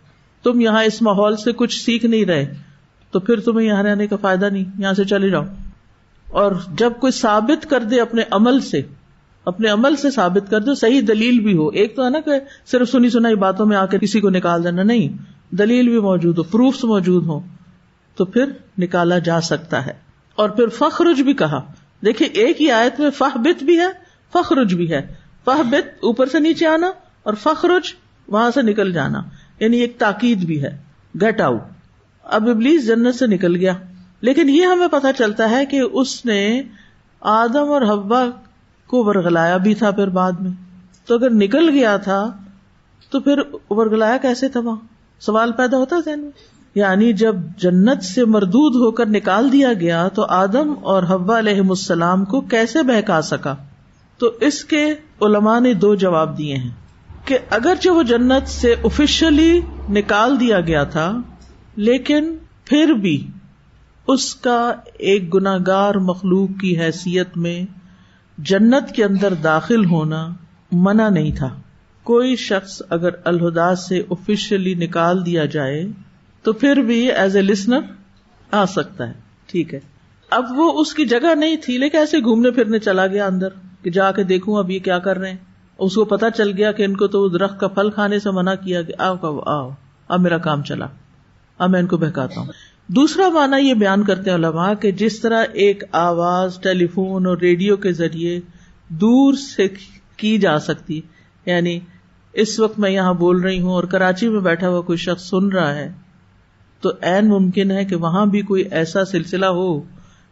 [SPEAKER 1] تم یہاں اس ماحول سے کچھ سیکھ نہیں رہے، تو پھر تمہیں یہاں رہنے کا فائدہ نہیں، یہاں سے چلے جاؤ. اور جب کوئی ثابت کر دے اپنے عمل سے ثابت کر دو، صحیح دلیل بھی ہو. ایک تو ہے نا کہ صرف سنی سنائی باتوں میں آ کے کسی کو نکال دینا، نہیں، دلیل بھی موجود ہو، پروفس موجود ہو، تو پھر نکالا جا سکتا ہے. اور پھر فخرج بھی کہا. دیکھیں ایک ہی آیت میں فاہبط بھی ہے، فخرج بھی ہے. فاہبط اوپر سے نیچے آنا اور فخرج وہاں سے نکل جانا، یعنی ایک تاکید بھی ہے، گیٹ آؤٹ. اب ابلیس جنت سے نکل گیا، لیکن یہ ہمیں پتہ چلتا ہے کہ اس نے آدم اور حوا کو ورگلایا بھی تھا. پھر بعد میں تو اگر نکل گیا تھا تو پھر ورگلایا کیسے تھا؟ وہاں سوال پیدا ہوتا ذہن میں. یعنی جب جنت سے مردود ہو کر نکال دیا گیا تو آدم اور حوا علیہم السلام کو کیسے بہکا سکا؟ تو اس کے علماء نے دو جواب دیے ہیں کہ اگرچہ وہ جنت سے آفیشلی نکال دیا گیا تھا، لیکن پھر بھی اس کا ایک گناہگار مخلوق کی حیثیت میں جنت کے اندر داخل ہونا منع نہیں تھا. کوئی شخص اگر الہدیٰ سے آفیشلی نکال دیا جائے تو پھر بھی ایز اے لسنر آ سکتا ہے، ٹھیک ہے. اب وہ اس کی جگہ نہیں تھی، لیکن ایسے گھومنے پھرنے چلا گیا اندر کہ جا کے دیکھوں اب یہ کیا کر رہے ہیں. اس کو پتا چل گیا کہ ان کو تو درخت کا پھل کھانے سے منع کیا گیا. آؤ اب میرا کام چلا، اب میں ان کو بہکاتا ہوں. دوسرا معنی یہ بیان کرتے ہیں علماء کہ جس طرح ایک آواز ٹیلی فون اور ریڈیو کے ذریعے دور سے کی جا سکتی، یعنی اس وقت میں یہاں بول رہی ہوں اور کراچی میں بیٹھا ہوا کوئی شخص سن رہا ہے، تو عین ممکن ہے کہ وہاں بھی کوئی ایسا سلسلہ ہو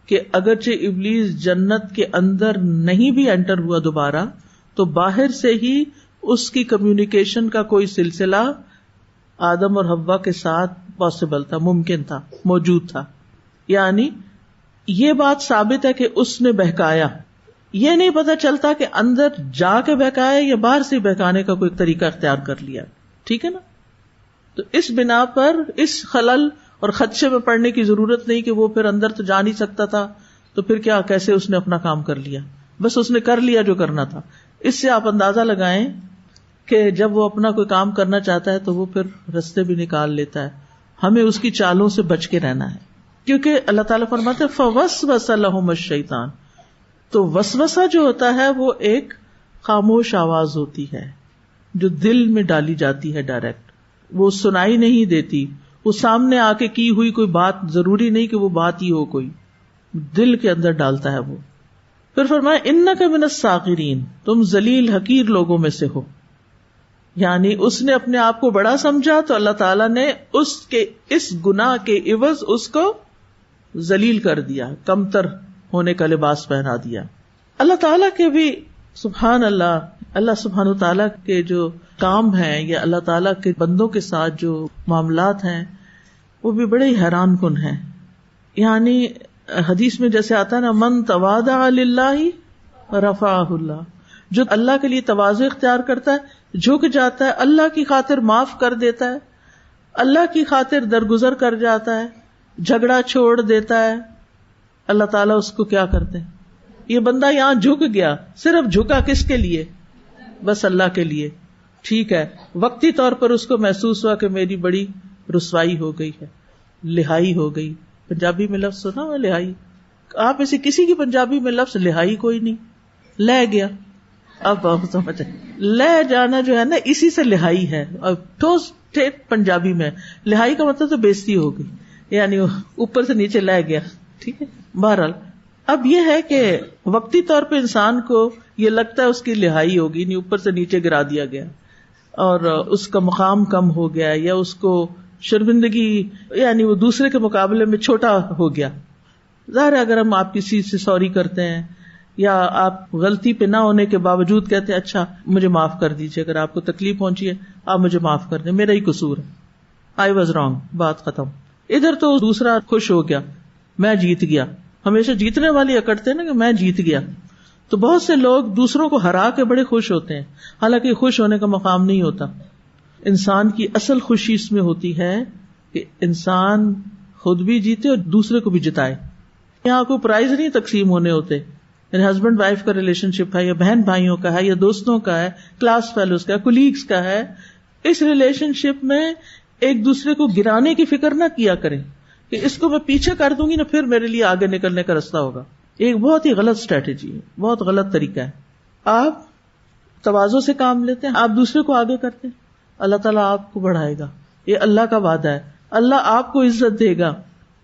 [SPEAKER 1] کہ اگرچہ ابلیس جنت کے اندر نہیں بھی انٹر ہوا دوبارہ، تو باہر سے ہی اس کی کمیونیکیشن کا کوئی سلسلہ آدم اور حوا کے ساتھ پاسبل تھا، ممکن تھا، موجود تھا. یعنی یہ بات ثابت ہے کہ اس نے بہکایا. یہ نہیں پتا چلتا کہ اندر جا کے بہکایا یا باہر سے بہکانے کا کوئی طریقہ اختیار کر لیا. ٹھیک ہے نا؟ تو اس بنا پر اس خلل اور خدشے میں پڑنے کی ضرورت نہیں کہ وہ پھر اندر تو جا نہیں سکتا تھا، تو پھر کیا، کیسے اس نے اپنا کام کر لیا. بس اس نے کر لیا جو کرنا تھا. اس سے آپ اندازہ لگائیں کہ جب وہ اپنا کوئی کام کرنا چاہتا ہے تو وہ پھر رستے بھی نکال لیتا ہے. ہمیں اس کی چالوں سے بچ کے رہنا ہے، کیونکہ اللہ تعالیٰ فرماتے ہیں فَوَسْوَسَ لَهُمُ الشَّيْطَانُ. تو وسوسہ جو ہوتا ہے وہ ایک خاموش آواز ہوتی ہے جو دل میں ڈالی جاتی ہے ڈائریکٹ، وہ سنائی نہیں دیتی، وہ سامنے آ کے کی ہوئی کوئی بات ضروری نہیں کہ وہ بات ہی ہو، کوئی دل کے اندر ڈالتا ہے وہ. پھر فرمایا اِنَّكَ مِنَ الصَّاغِرِينَ، تم ذلیل حقیر لوگوں میں سے ہو. یعنی اس نے اپنے آپ کو بڑا سمجھا تو اللہ تعالیٰ نے اس کے اس گناہ کے عوض اس کو ذلیل کر دیا، کمتر ہونے کا لباس پہنا دیا. اللہ تعالیٰ کے بھی سبحان اللہ سبحانہ تعالیٰ کے جو کام ہیں یا اللہ تعالیٰ کے بندوں کے ساتھ جو معاملات ہیں وہ بھی بڑے حیران کن ہیں. یعنی حدیث میں جیسے آتا ہے نا، من تواضع للہ رفعہ اللہ، جو اللہ کے لیے تواضع اختیار کرتا ہے، جھک جاتا ہے، اللہ کی خاطر معاف کر دیتا ہے، اللہ کی خاطر درگزر کر جاتا ہے، جھگڑا چھوڑ دیتا ہے، اللہ تعالیٰ اس کو کیا کرتے ہیں. یہ بندہ یہاں جھک گیا، صرف جھکا کس کے لیے؟ بس اللہ کے لیے. ٹھیک ہے، وقتی طور پر اس کو محسوس ہوا کہ میری بڑی رسوائی ہو گئی ہے، لہائی ہو گئی. پنجابی میں لفظ سنا ہوا لہائی؟ آپ ایسے کسی کی پنجابی میں لفظ لہائی کوئی نہیں، لے گیا. اب آپ سمجھیں لے جانا جو ہے نا، اسی سے لہائی ہے. اور ٹھوس پنجابی میں لہائی کا مطلب تو بےزتی ہو گئی، یعنی اوپر سے نیچے لے گیا. ٹھیک ہے، بہرحال اب یہ ہے کہ وقتی طور پہ انسان کو یہ لگتا ہے اس کی لہائی ہوگی، یعنی اوپر سے نیچے گرا دیا گیا اور اس کا مقام کم ہو گیا، یا اس کو شرمندگی، یعنی وہ دوسرے کے مقابلے میں چھوٹا ہو گیا. ظاہر ہے اگر ہم آپ کسی سے سوری کرتے ہیں یا آپ غلطی پہ نہ ہونے کے باوجود کہتے ہیں اچھا مجھے معاف کر دیجیے، اگر آپ کو تکلیف پہنچی ہے آپ مجھے معاف کر دیں، میرا ہی قصور ہے، آئی واز رانگ، بات ختم. ادھر تو دوسرا خوش ہو گیا، میں جیت گیا. ہمیشہ جیتنے والے اکڑتے ہیں نا کہ میں جیت گیا. تو بہت سے لوگ دوسروں کو ہرا کے بڑے خوش ہوتے ہیں، حالانکہ خوش ہونے کا مقام نہیں ہوتا. انسان کی اصل خوشی اس میں ہوتی ہے کہ انسان خود بھی جیتے اور دوسرے کو بھی جتائے. یہاں کوئی پرائز نہیں تقسیم ہونے ہوتے، یعنی ہسبینڈ وائف کا ریلیشن شپ ہے یا بہن بھائیوں کا ہے یا دوستوں کا ہے، کلاس فیلوز کا ہے، کولیگز کا ہے. اس ریلیشن شپ میں ایک دوسرے کو گرانے کی فکر نہ کیا کریں کہ اس کو میں پیچھے کر دوں گی نا پھر میرے لیے آگے نکلنے کا راستہ ہوگا. ایک بہت ہی غلط اسٹریٹجی ہے، بہت غلط طریقہ ہے. آپ تواضع سے کام لیتے ہیں، آپ دوسرے کو آگے کرتے ہیں، اللہ تعالیٰ آپ کو بڑھائے گا. یہ اللہ کا وعدہ ہے، اللہ آپ کو عزت دے گا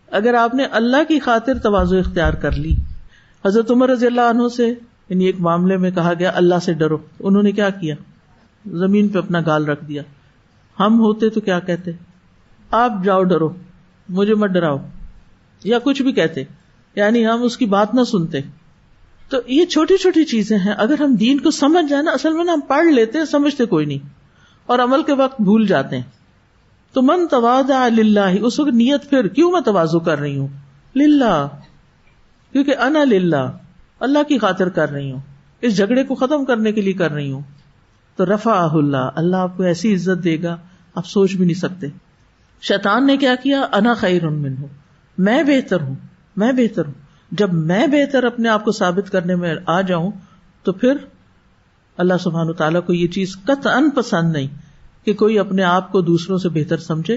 [SPEAKER 1] اگر آپ نے اللہ کی خاطر تواضع اختیار کر لی. حضرت عمر رضی اللہ عنہ سے یعنی ایک معاملے میں کہا گیا اللہ سے ڈرو، انہوں نے کیا کیا؟ زمین پہ اپنا گال رکھ دیا. ہم ہوتے تو کیا کہتے؟ آپ جاؤ ڈرو، مجھے مت ڈراؤ، یا کچھ بھی کہتے، یعنی ہم اس کی بات نہ سنتے. تو یہ چھوٹی چھوٹی چیزیں ہیں، اگر ہم دین کو سمجھ جائیں نا، اصل میں نا ہم پڑھ لیتے ہیں، سمجھتے کوئی نہیں اور عمل کے وقت بھول جاتے ہیں. تو من تواضع للہ، اس وقت نیت پھر کیوں میں تواضع کر رہی ہوں؟ للہ، کیونکہ انا للہ، اللہ کی خاطر کر رہی ہوں، اس جھگڑے کو ختم کرنے کے لیے کر رہی ہوں. تو رفعہ اللہ، اللہ آپ کو ایسی عزت دے گا آپ سوچ بھی نہیں سکتے. شیطان نے کیا کیا؟ انا خیر منہ، میں بہتر ہوں، میں بہتر ہوں. جب میں بہتر اپنے آپ کو ثابت کرنے میں آ جاؤں تو پھر اللہ سبحانہ تعالیٰ کو یہ چیز قطعاً پسند نہیں کہ کوئی اپنے آپ کو دوسروں سے بہتر سمجھے،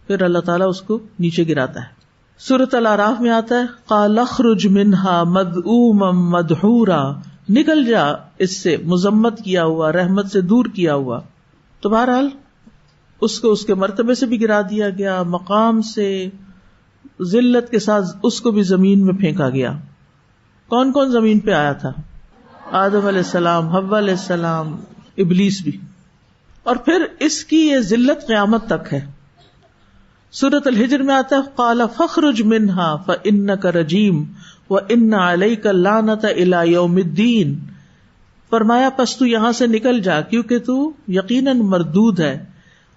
[SPEAKER 1] پھر اللہ تعالیٰ اس کو نیچے گراتا ہے. سورۃ الاعراف میں آتا ہے قال اخرج منہا مذءوما مدحورا، نکل جا اس سے مذمت کیا ہوا، رحمت سے دور کیا ہوا. تو بہرحال اس کو اس کے مرتبے سے بھی گرا دیا گیا، مقام سے، ذلت کے ساتھ اس کو بھی زمین میں پھینکا گیا. کون کون زمین پہ آیا تھا؟ آدم علیہ السلام، حوا علیہ السلام، ابلیس بھی. اور پھر اس کی یہ ذلت قیامت تک ہے. سورۃ الحجر میں آتا ہے قال فاخرج منها فإنك رجیم وإن عليك اللعنة إلى يوم الدین. فرمایا پس تو یہاں سے نکل جا کیونکہ تو یقیناً مردود ہے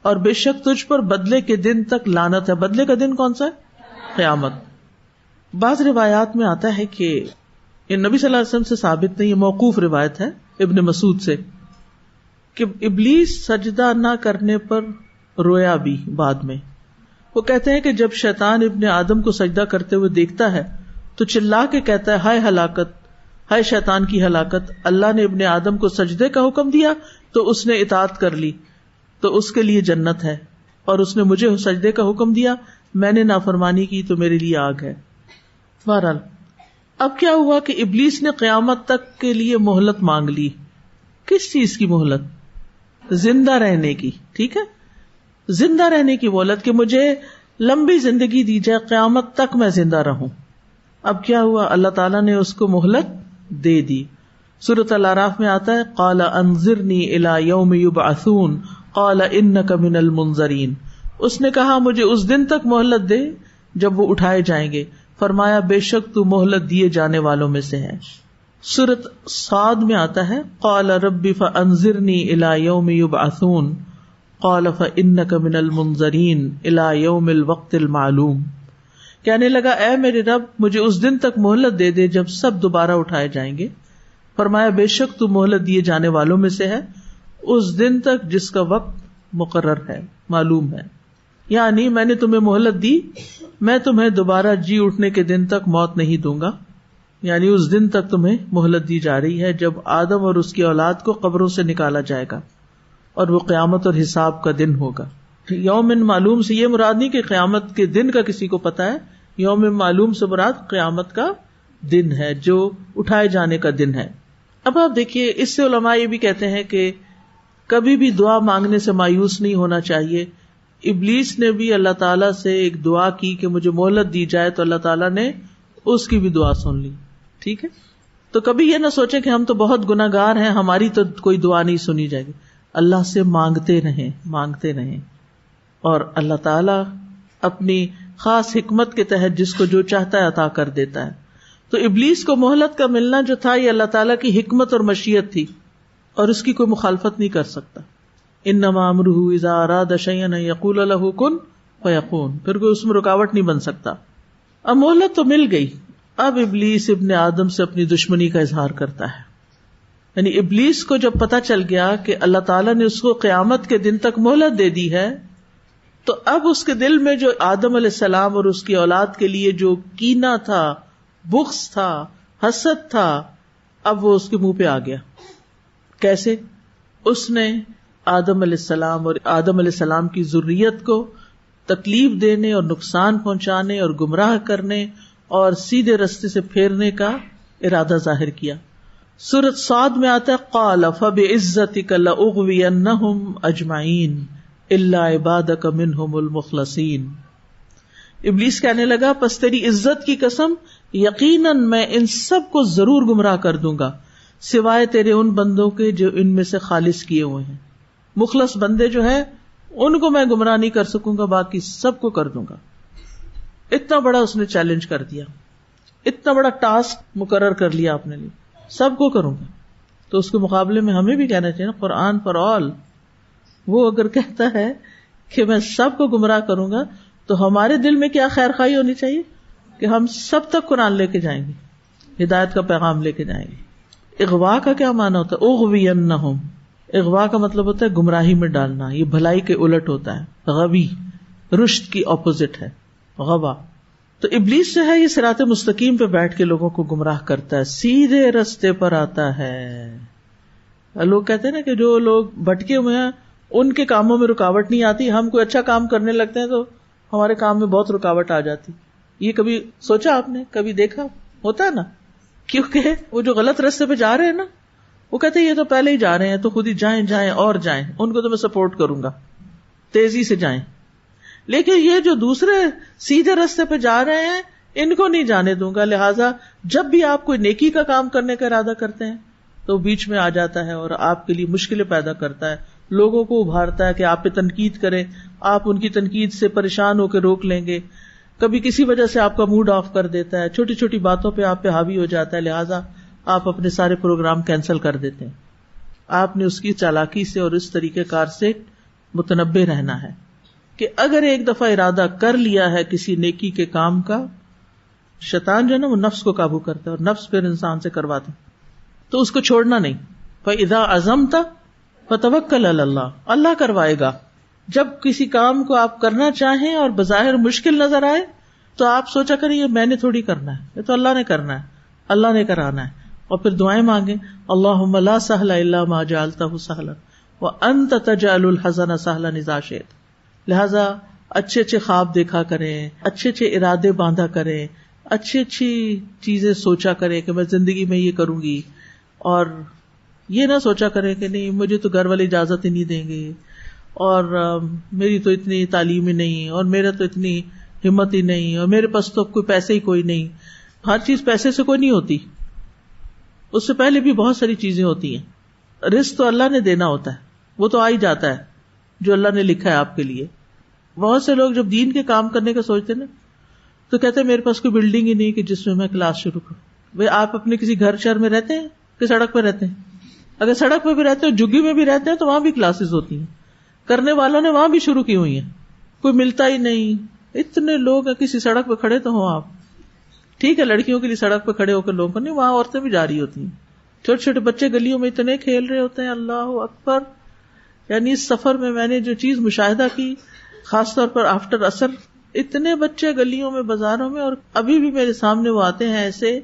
[SPEAKER 1] اور بے شک تجھ پر بدلے کے دن تک لعنت ہے. بدلے کا دن کون سا ہے؟ قیامت. بعض روایات میں آتا ہے کہ یہ نبی صلی اللہ علیہ وسلم سے ثابت نہیں، یہ موقوف روایت ہے ابن مسعود سے، کہ ابلیس سجدہ نہ کرنے پر رویا بھی. بعد میں وہ کہتے ہیں کہ جب شیطان ابن آدم کو سجدہ کرتے ہوئے دیکھتا ہے تو چلا کے کہتا ہے ہائے ہلاکت، ہائے شیطان کی ہلاکت. اللہ نے ابن آدم کو سجدے کا حکم دیا تو اس نے اطاعت کر لی تو اس کے لیے جنت ہے، اور اس نے مجھے سجدے کا حکم دیا، میں نے نافرمانی کی تو میرے لیے آگ ہے. بہرحال اب کیا ہوا کہ ابلیس نے قیامت تک کے لیے مہلت مانگ لی. کس چیز کی مہلت؟ زندہ رہنے کی. ٹھیک ہے، زندہ رہنے کی مہلت کہ مجھے لمبی زندگی دی جائے، قیامت تک میں زندہ رہوں. اب کیا ہوا؟ اللہ تعالیٰ نے اس کو مہلت دے دی. سورۃ الاعراف میں آتا ہے قال انظرنی الی یوم یبعثون قال انک من المنظرین. اس نے کہا مجھے اس دن تک مہلت دے جب وہ اٹھائے جائیں گے. فرمایا بے شک تو مہلت دیے جانے والوں میں سے ہے. سورۃ صاد میں آتا ہے قال رب فانظرنی الی یوم یبعثون قال فانک من المنظرین الی یوم الوقت المعلوم. کہنے لگا اے میرے رب مجھے اس دن تک مہلت دے دے جب سب دوبارہ اٹھائے جائیں گے. فرمایا بے شک تو مہلت دیے جانے والوں میں سے ہے اس دن تک جس کا وقت مقرر ہے، معلوم ہے. یعنی میں نے تمہیں مہلت دی، میں تمہیں دوبارہ جی اٹھنے کے دن تک موت نہیں دوں گا. یعنی اس دن تک تمہیں مہلت دی جا رہی ہے جب آدم اور اس کی اولاد کو قبروں سے نکالا جائے گا اور وہ قیامت اور حساب کا دن ہوگا. یوم معلوم سے یہ مراد نہیں کہ قیامت کے دن کا کسی کو پتا ہے، یوم معلوم سے مراد قیامت کا دن ہے جو اٹھائے جانے کا دن ہے. اب آپ دیکھیے اس سے علماء یہ بھی کہتے ہیں کہ کبھی بھی دعا مانگنے سے مایوس نہیں ہونا چاہیے. ابلیس نے بھی اللہ تعالیٰ سے ایک دعا کی کہ مجھے مہلت دی جائے تو اللہ تعالیٰ نے اس کی بھی دعا سن لی. ٹھیک ہے، تو کبھی یہ نہ سوچیں کہ ہم تو بہت گناہ گار ہیں، ہماری تو کوئی دعا نہیں سنی جائے گی. اللہ سے مانگتے رہیں اور اللہ تعالیٰ اپنی خاص حکمت کے تحت جس کو جو چاہتا ہے عطا کر دیتا ہے. تو ابلیس کو مہلت کا ملنا جو تھا یہ اللہ تعالیٰ کی حکمت اور مشیت تھی اور اس کی کوئی مخالفت نہیں کر سکتا. انما امرہ اذا اراد شیئا ان یقول له کن فیکون. پھر کوئی اس میں رکاوٹ نہیں بن سکتا. اب مہلت تو مل گئی، اب ابلیس ابن آدم سے اپنی دشمنی کا اظہار کرتا ہے. یعنی ابلیس کو جب پتا چل گیا کہ اللہ تعالیٰ نے اس کو قیامت کے دن تک مہلت دے دی ہے تو اب اس کے دل میں جو آدم علیہ السلام اور اس کی اولاد کے لیے جو کینہ تھا، بغض تھا، حسد تھا، اب وہ اس کے منہ پہ آ گیا. کیسے؟ اس نے آدم علیہ السلام اور آدم علیہ السلام کی ذریت کو تکلیف دینے اور نقصان پہنچانے اور گمراہ کرنے اور سیدھے رستے سے پھیرنے کا ارادہ ظاہر کیا. سورۃ صاد میں آتا ہے قال فبعزتک لاغوینہم اجمعین الا عبادک منہم المخلصین. ابلیس کہنے لگا پس تیری عزت کی قسم یقیناً میں ان سب کو ضرور گمراہ کر دوں گا سوائے تیرے ان بندوں کے جو ان میں سے خالص کیے ہوئے ہیں. مخلص بندے جو ہیں ان کو میں گمراہ نہیں کر سکوں گا، باقی سب کو کر دوں گا. اتنا بڑا اس نے چیلنج کر دیا، اتنا بڑا ٹاسک مقرر کر لیا اپنے لیے، سب کو کروں گا. تو اس کے مقابلے میں ہمیں بھی کہنا چاہیے نا قرآن فار آل. وہ اگر کہتا ہے کہ میں سب کو گمراہ کروں گا تو ہمارے دل میں کیا خیر خواہی ہونی چاہیے کہ ہم سب تک قرآن لے کے جائیں گے، ہدایت کا پیغام لے کے جائیں گے. اغوا کا کیا معنی ہوتا ہے؟ اغوینہم. اغوا کا مطلب ہوتا ہے گمراہی میں ڈالنا، یہ بھلائی کے الٹ ہوتا ہے. غوی رشد کی اپوزٹ ہے غوا. تو ابلیس جو ہے یہ صراط مستقیم پہ بیٹھ کے لوگوں کو گمراہ کرتا ہے، سیدھے رستے پر آتا ہے. لوگ کہتے ہیں نا کہ جو لوگ بھٹکے ہوئے ہیں ان کے کاموں میں رکاوٹ نہیں آتی، ہم کوئی اچھا کام کرنے لگتے ہیں تو ہمارے کام میں بہت رکاوٹ آ جاتی. یہ کبھی سوچا آپ نے؟ کبھی دیکھا؟ ہوتا ہے نا. کیونکہ وہ جو غلط راستے پہ جا رہے ہیں نا وہ کہتے ہیں یہ تو پہلے ہی جا رہے ہیں تو خود ہی جائیں اور جائیں، ان کو تو میں سپورٹ کروں گا، تیزی سے جائیں. لیکن یہ جو دوسرے سیدھے راستے پہ جا رہے ہیں ان کو نہیں جانے دوں گا. لہٰذا جب بھی آپ کوئی نیکی کا کام کرنے کا ارادہ کرتے ہیں تو بیچ میں آ جاتا ہے اور آپ کے لیے مشکلیں پیدا کرتا ہے, لوگوں کو ابھارتا ہے کہ آپ پہ تنقید کریں, آپ ان کی تنقید سے پریشان ہو کے روک لیں گے, کبھی کسی وجہ سے آپ کا موڈ آف کر دیتا ہے, چھوٹی چھوٹی باتوں پہ آپ پہ حاوی ہو جاتا ہے, لہٰذا آپ اپنے سارے پروگرام کینسل کر دیتے ہیں. آپ نے اس کی چالاکی سے اور اس طریقہ کار سے متنبہ رہنا ہے کہ اگر ایک دفعہ ارادہ کر لیا ہے کسی نیکی کے کام کا, شیطان جو ہے نا وہ نفس کو قابو کرتا ہے اور نفس پھر انسان سے کرواتا ہے, تو اس کو چھوڑنا نہیں. فَإِذَا عَزَمْتَ فَتَوَكَّلْ عَلَى اللَّهِ, اللہ کروائے گا. جب کسی کام کو آپ کرنا چاہیں اور بظاہر مشکل نظر آئے تو آپ سوچا کریں یہ میں نے تھوڑی کرنا ہے, یہ تو اللہ نے کرنا ہے, اللہ نے کرانا ہے, اور پھر دعائیں مانگیں, اللہم لا سہل الا ما جعلتہ سہلا وانت تجعل الحزن سہلا اذا شئت. لہذا اچھے اچھے خواب دیکھا کریں, اچھے اچھے ارادے باندھا کریں, اچھی اچھی چیزیں سوچا کریں کہ میں زندگی میں یہ کروں گی, اور یہ نہ سوچا کریں کہ نہیں مجھے تو گھر والے اجازت ہی نہیں دیں گے, اور میری تو اتنی تعلیم ہی نہیں, اور میرا تو اتنی ہمت ہی نہیں, اور میرے پاس تو کوئی پیسے ہی کوئی نہیں. ہر چیز پیسے سے کوئی نہیں ہوتی, اس سے پہلے بھی بہت ساری چیزیں ہوتی ہیں. رزق تو اللہ نے دینا ہوتا ہے, وہ تو آ ہی جاتا ہے جو اللہ نے لکھا ہے آپ کے لیے. بہت سے لوگ جب دین کے کام کرنے کا سوچتے ہیں نا تو کہتے ہیں میرے پاس کوئی بلڈنگ ہی نہیں کہ جس میں میں کلاس شروع کروں. بھائی آپ اپنے کسی گھر شہر میں رہتے ہیں کہ سڑک پہ رہتے ہیں؟ اگر سڑک پہ بھی رہتے ہیں, جھگی میں بھی رہتے ہیں, تو وہاں بھی کلاسز ہوتی ہیں, کرنے والوں نے وہاں بھی شروع کی ہوئی ہیں. کوئی ملتا ہی نہیں, اتنے لوگ ہیں, کسی سڑک پہ کھڑے تو ہوں آپ. ٹھیک ہے لڑکیوں کے لیے سڑک پہ کھڑے ہو کر لوگوں کو نہیں, وہاں عورتیں بھی جا رہی ہوتی ہیں. چھوٹے چھوٹے بچے گلیوں میں اتنے کھیل رہے ہوتے ہیں, اللہ اکبر. یعنی اس سفر میں میں نے جو چیز مشاہدہ کی, خاص طور پر آفٹر عصر, اتنے بچے گلیوں میں بازاروں میں, اور ابھی بھی میرے سامنے وہ آتے ہیں ایسے,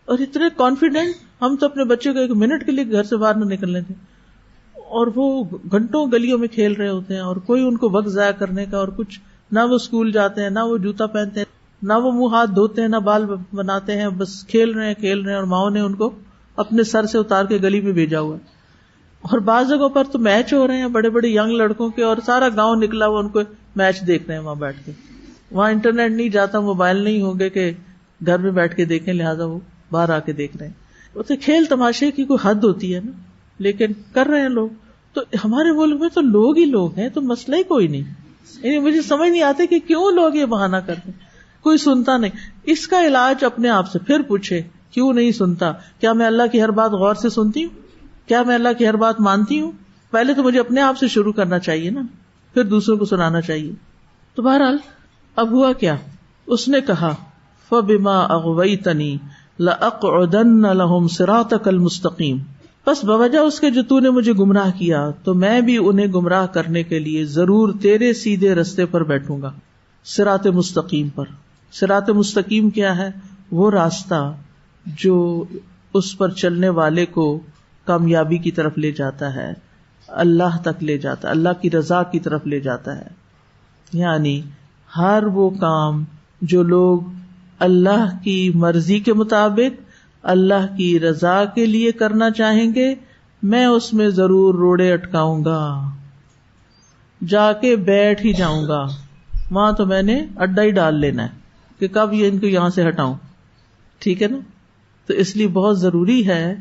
[SPEAKER 1] اور اتنے کانفیڈنٹ. ہم تو اپنے بچے کو 1 منٹ کے لیے گھر سے باہر نہ نکلنے تھے, اور وہ گھنٹوں گلیوں میں کھیل رہے ہوتے ہیں, اور کوئی ان کو وقت ضائع کرنے کا اور کچھ نہ. وہ اسکول جاتے ہیں, نہ وہ جوتا پہنتے ہیں, نہ وہ منہ ہاتھ دھوتے ہیں, نہ بال بناتے ہیں, بس کھیل رہے ہیں, اور ماؤں نے ان کو اپنے سر سے اتار کے گلی میں بھیجا ہوا. اور بعض جگہوں پر تو میچ ہو رہے ہیں بڑے بڑے ینگ لڑکوں کے, اور سارا گاؤں نکلا ہوا ان کو میچ دیکھ رہے ہیں وہاں بیٹھ کے. وہاں انٹرنیٹ نہیں جاتا, موبائل نہیں ہوں گے کہ گھر میں بیٹھ کے دیکھیں, لہٰذا وہ باہر آ کے دیکھ رہے ہیں. وہ تو کھیل تماشے کی کوئی حد ہوتی ہے نا, لیکن کر رہے ہیں لوگ. تو ہمارے ملک میں تو لوگ ہی لوگ ہیں, تو مسئلہ ہی کوئی نہیں. یعنی مجھے سمجھ نہیں آتا کہ کیوں لوگ یہ بہانہ کرتے ہیں, کوئی سنتا نہیں. اس کا علاج اپنے آپ سے پھر پوچھے, کیوں نہیں سنتا؟ کیا میں اللہ کی ہر بات غور سے سنتی ہوں؟ کیا میں اللہ کی ہر بات مانتی ہوں؟ پہلے تو مجھے اپنے آپ سے شروع کرنا چاہیے نا, پھر دوسروں کو سنانا چاہیے. تو بہرحال اب ہوا کیا, اس نے کہا فَبِمَا أَغْوَيْتَنِي لَأَقْعُدَنَّ لَهُمْ صِرَاطَكَ الْمُسْتَقِيمَ, بس بوجہ اس کے جو تو نے مجھے گمراہ کیا تو میں بھی انہیں گمراہ کرنے کے لیے ضرور تیرے سیدھے رستے پر بیٹھوں گا, صراط مستقیم پر. صراط مستقیم کیا ہے؟ وہ راستہ جو اس پر چلنے والے کو کامیابی کی طرف لے جاتا ہے, اللہ تک لے جاتا ہے, اللہ کی رضا کی طرف لے جاتا ہے. یعنی ہر وہ کام جو لوگ اللہ کی مرضی کے مطابق اللہ کی رضا کے لیے کرنا چاہیں گے, میں اس میں ضرور روڑے اٹکاؤں گا, جا کے بیٹھ ہی جاؤں گا. وہاں تو میں نے اڈا ہی ڈال لینا ہے کہ کب یہ ان کو یہاں سے ہٹاؤں. ٹھیک ہے نا. تو اس لیے بہت ضروری ہے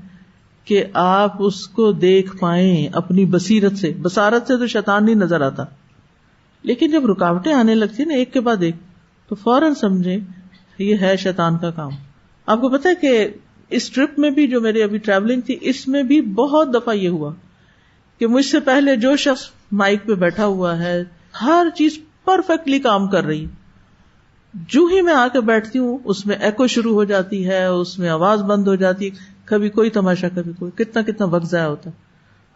[SPEAKER 1] کہ آپ اس کو دیکھ پائیں اپنی بصیرت سے. بصارت سے تو شیطان نہیں نظر آتا, لیکن جب رکاوٹیں آنے لگتی ہیں نا ایک کے بعد ایک, تو فوراً سمجھیں یہ ہے شیطان کا کام. آپ کو پتا ہے کہ اس ٹرپ میں بھی جو میری ابھی ٹریولنگ تھی, اس میں بھی بہت دفعہ یہ ہوا کہ مجھ سے پہلے جو شخص مائک پہ بیٹھا ہوا ہے ہر چیز پرفیکٹلی کام کر رہی, جو ہی میں آ کے بیٹھتی ہوں اس میں ایکو شروع ہو جاتی ہے, اس میں آواز بند ہو جاتی ہے, کبھی کوئی تماشا کبھی کوئی. کتنا وقت ضائع ہوتا ہے.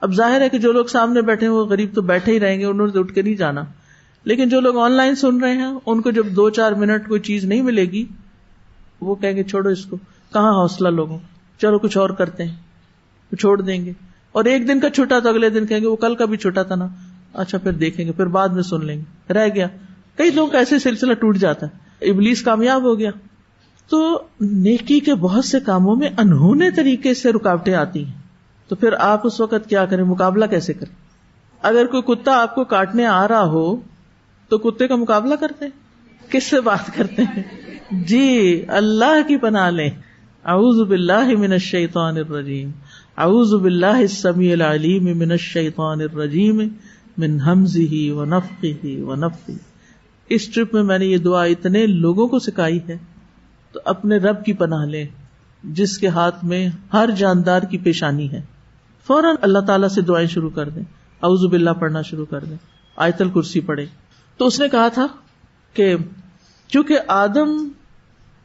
[SPEAKER 1] اب ظاہر ہے کہ جو لوگ سامنے بیٹھے ہیں وہ غریب تو بیٹھے ہی رہیں گے, انہوں نے اٹھ کے نہیں جانا. لیکن جو لوگ آن لائن سن رہے ہیں ان کو جب 2-4 منٹ کوئی چیز نہیں ملے گی, وہ کہیں گے چھوڑو اس کو, کہاں حوصلہ لوگوں, چلو کچھ اور کرتے ہیں, وہ چھوڑ دیں گے. اور ایک دن کا چھوٹا تو اگلے دن کہیں گے وہ کل کا بھی چھوٹا تھا نا, اچھا پھر دیکھیں گے, پھر بعد میں سن لیں گے, رہ گیا. کئی لوگوں کا ایسے سلسلہ ٹوٹ جاتا ہے. ابلیس کامیاب ہو گیا. تو نیکی کے بہت سے کاموں میں انہونے طریقے سے رکاوٹیں آتی ہیں, تو پھر آپ اس وقت کیا کریں, مقابلہ کیسے کریں؟ اگر کوئی کتا آپ کو کاٹنے آ رہا ہو تو کتے کا مقابلہ کرتے ہیں؟ کس سے بات کرتے ہیں؟ جی اللہ کی پناہ لیں. اعوذ باللہ من الشیطان الرجیم، اعوذ باللہ السمیع العلیم من الشیطان الرجیم من ہمزہ ونفخہ ونفثہ. اس ٹرپ میں میں نے یہ دعا اتنے لوگوں کو سکھائی ہے. تو اپنے رب کی پناہ لیں جس کے ہاتھ میں ہر جاندار کی پیشانی ہے. فوراً اللہ تعالیٰ سے دعائیں شروع کر دیں، اعوذ باللہ پڑھنا شروع کر دیں، آیت الکرسی پڑھیں. تو اس نے کہا تھا کہ چونکہ آدم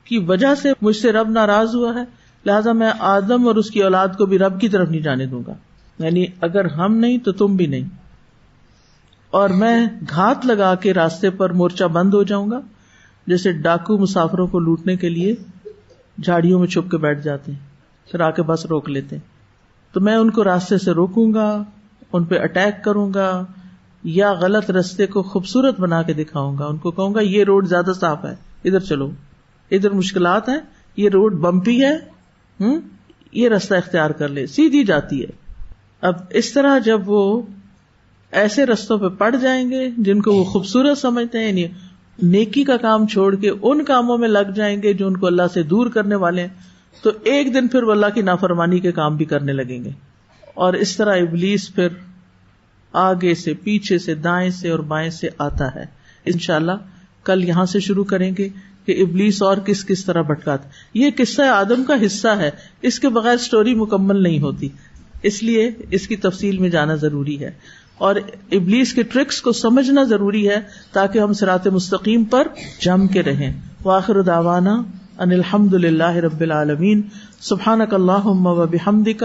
[SPEAKER 1] کی وجہ سے مجھ سے رب ناراض ہوا ہے، لہذا میں آدم اور اس کی اولاد کو بھی رب کی طرف نہیں جانے دوں گا. یعنی اگر ہم نہیں تو تم بھی نہیں. اور میں گھات لگا کے راستے پر مورچہ بند ہو جاؤں گا، جیسے ڈاکو مسافروں کو لوٹنے کے لیے جھاڑیوں میں چھپ کے بیٹھ جاتے ہیں، پھر آ کے بس روک لیتے ہیں. تو میں ان کو راستے سے روکوں گا، ان پہ اٹیک کروں گا، یا غلط راستے کو خوبصورت بنا کے دکھاؤں گا. ان کو کہوں گا یہ روڈ زیادہ صاف ہے، ادھر چلو، ادھر مشکلات ہیں، یہ روڈ بمپی ہے، یہ راستہ اختیار کر لے، سیدھی جاتی ہے. اب اس طرح جب وہ ایسے رستوں پہ پڑ جائیں گے جن کو وہ خوبصورت سمجھتے ہیں، یعنی نیکی کا کام چھوڑ کے ان کاموں میں لگ جائیں گے جو ان کو اللہ سے دور کرنے والے ہیں، تو ایک دن پھر وہ اللہ کی نافرمانی کے کام بھی کرنے لگیں گے. اور اس طرح ابلیس پھر آگے سے، پیچھے سے، دائیں سے اور بائیں سے آتا ہے. انشاءاللہ کل یہاں سے شروع کریں گے کہ ابلیس اور کس کس طرح بھٹکاتا. یہ قصہ آدم کا حصہ ہے، اس کے بغیر سٹوری مکمل نہیں ہوتی، اس لیے اس کی تفصیل میں جانا ضروری ہے اور ابلیس کے ٹرکس کو سمجھنا ضروری ہے تاکہ ہم صراط مستقیم پر جم کے رہیں. وآخر دعوانا ان الحمد للہ رب العالمین. سبحانک اللہم وبحمدک،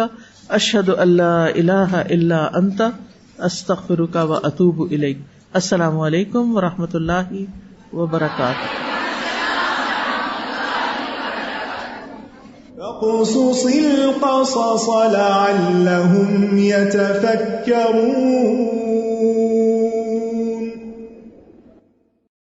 [SPEAKER 1] اشہد ان لا الہ الا انت، استغفرک واتوب الیک. السلام علیکم ورحمۃ اللہ وبرکاتہ.
[SPEAKER 3] فاقصص القصص لعلهم يتفكرون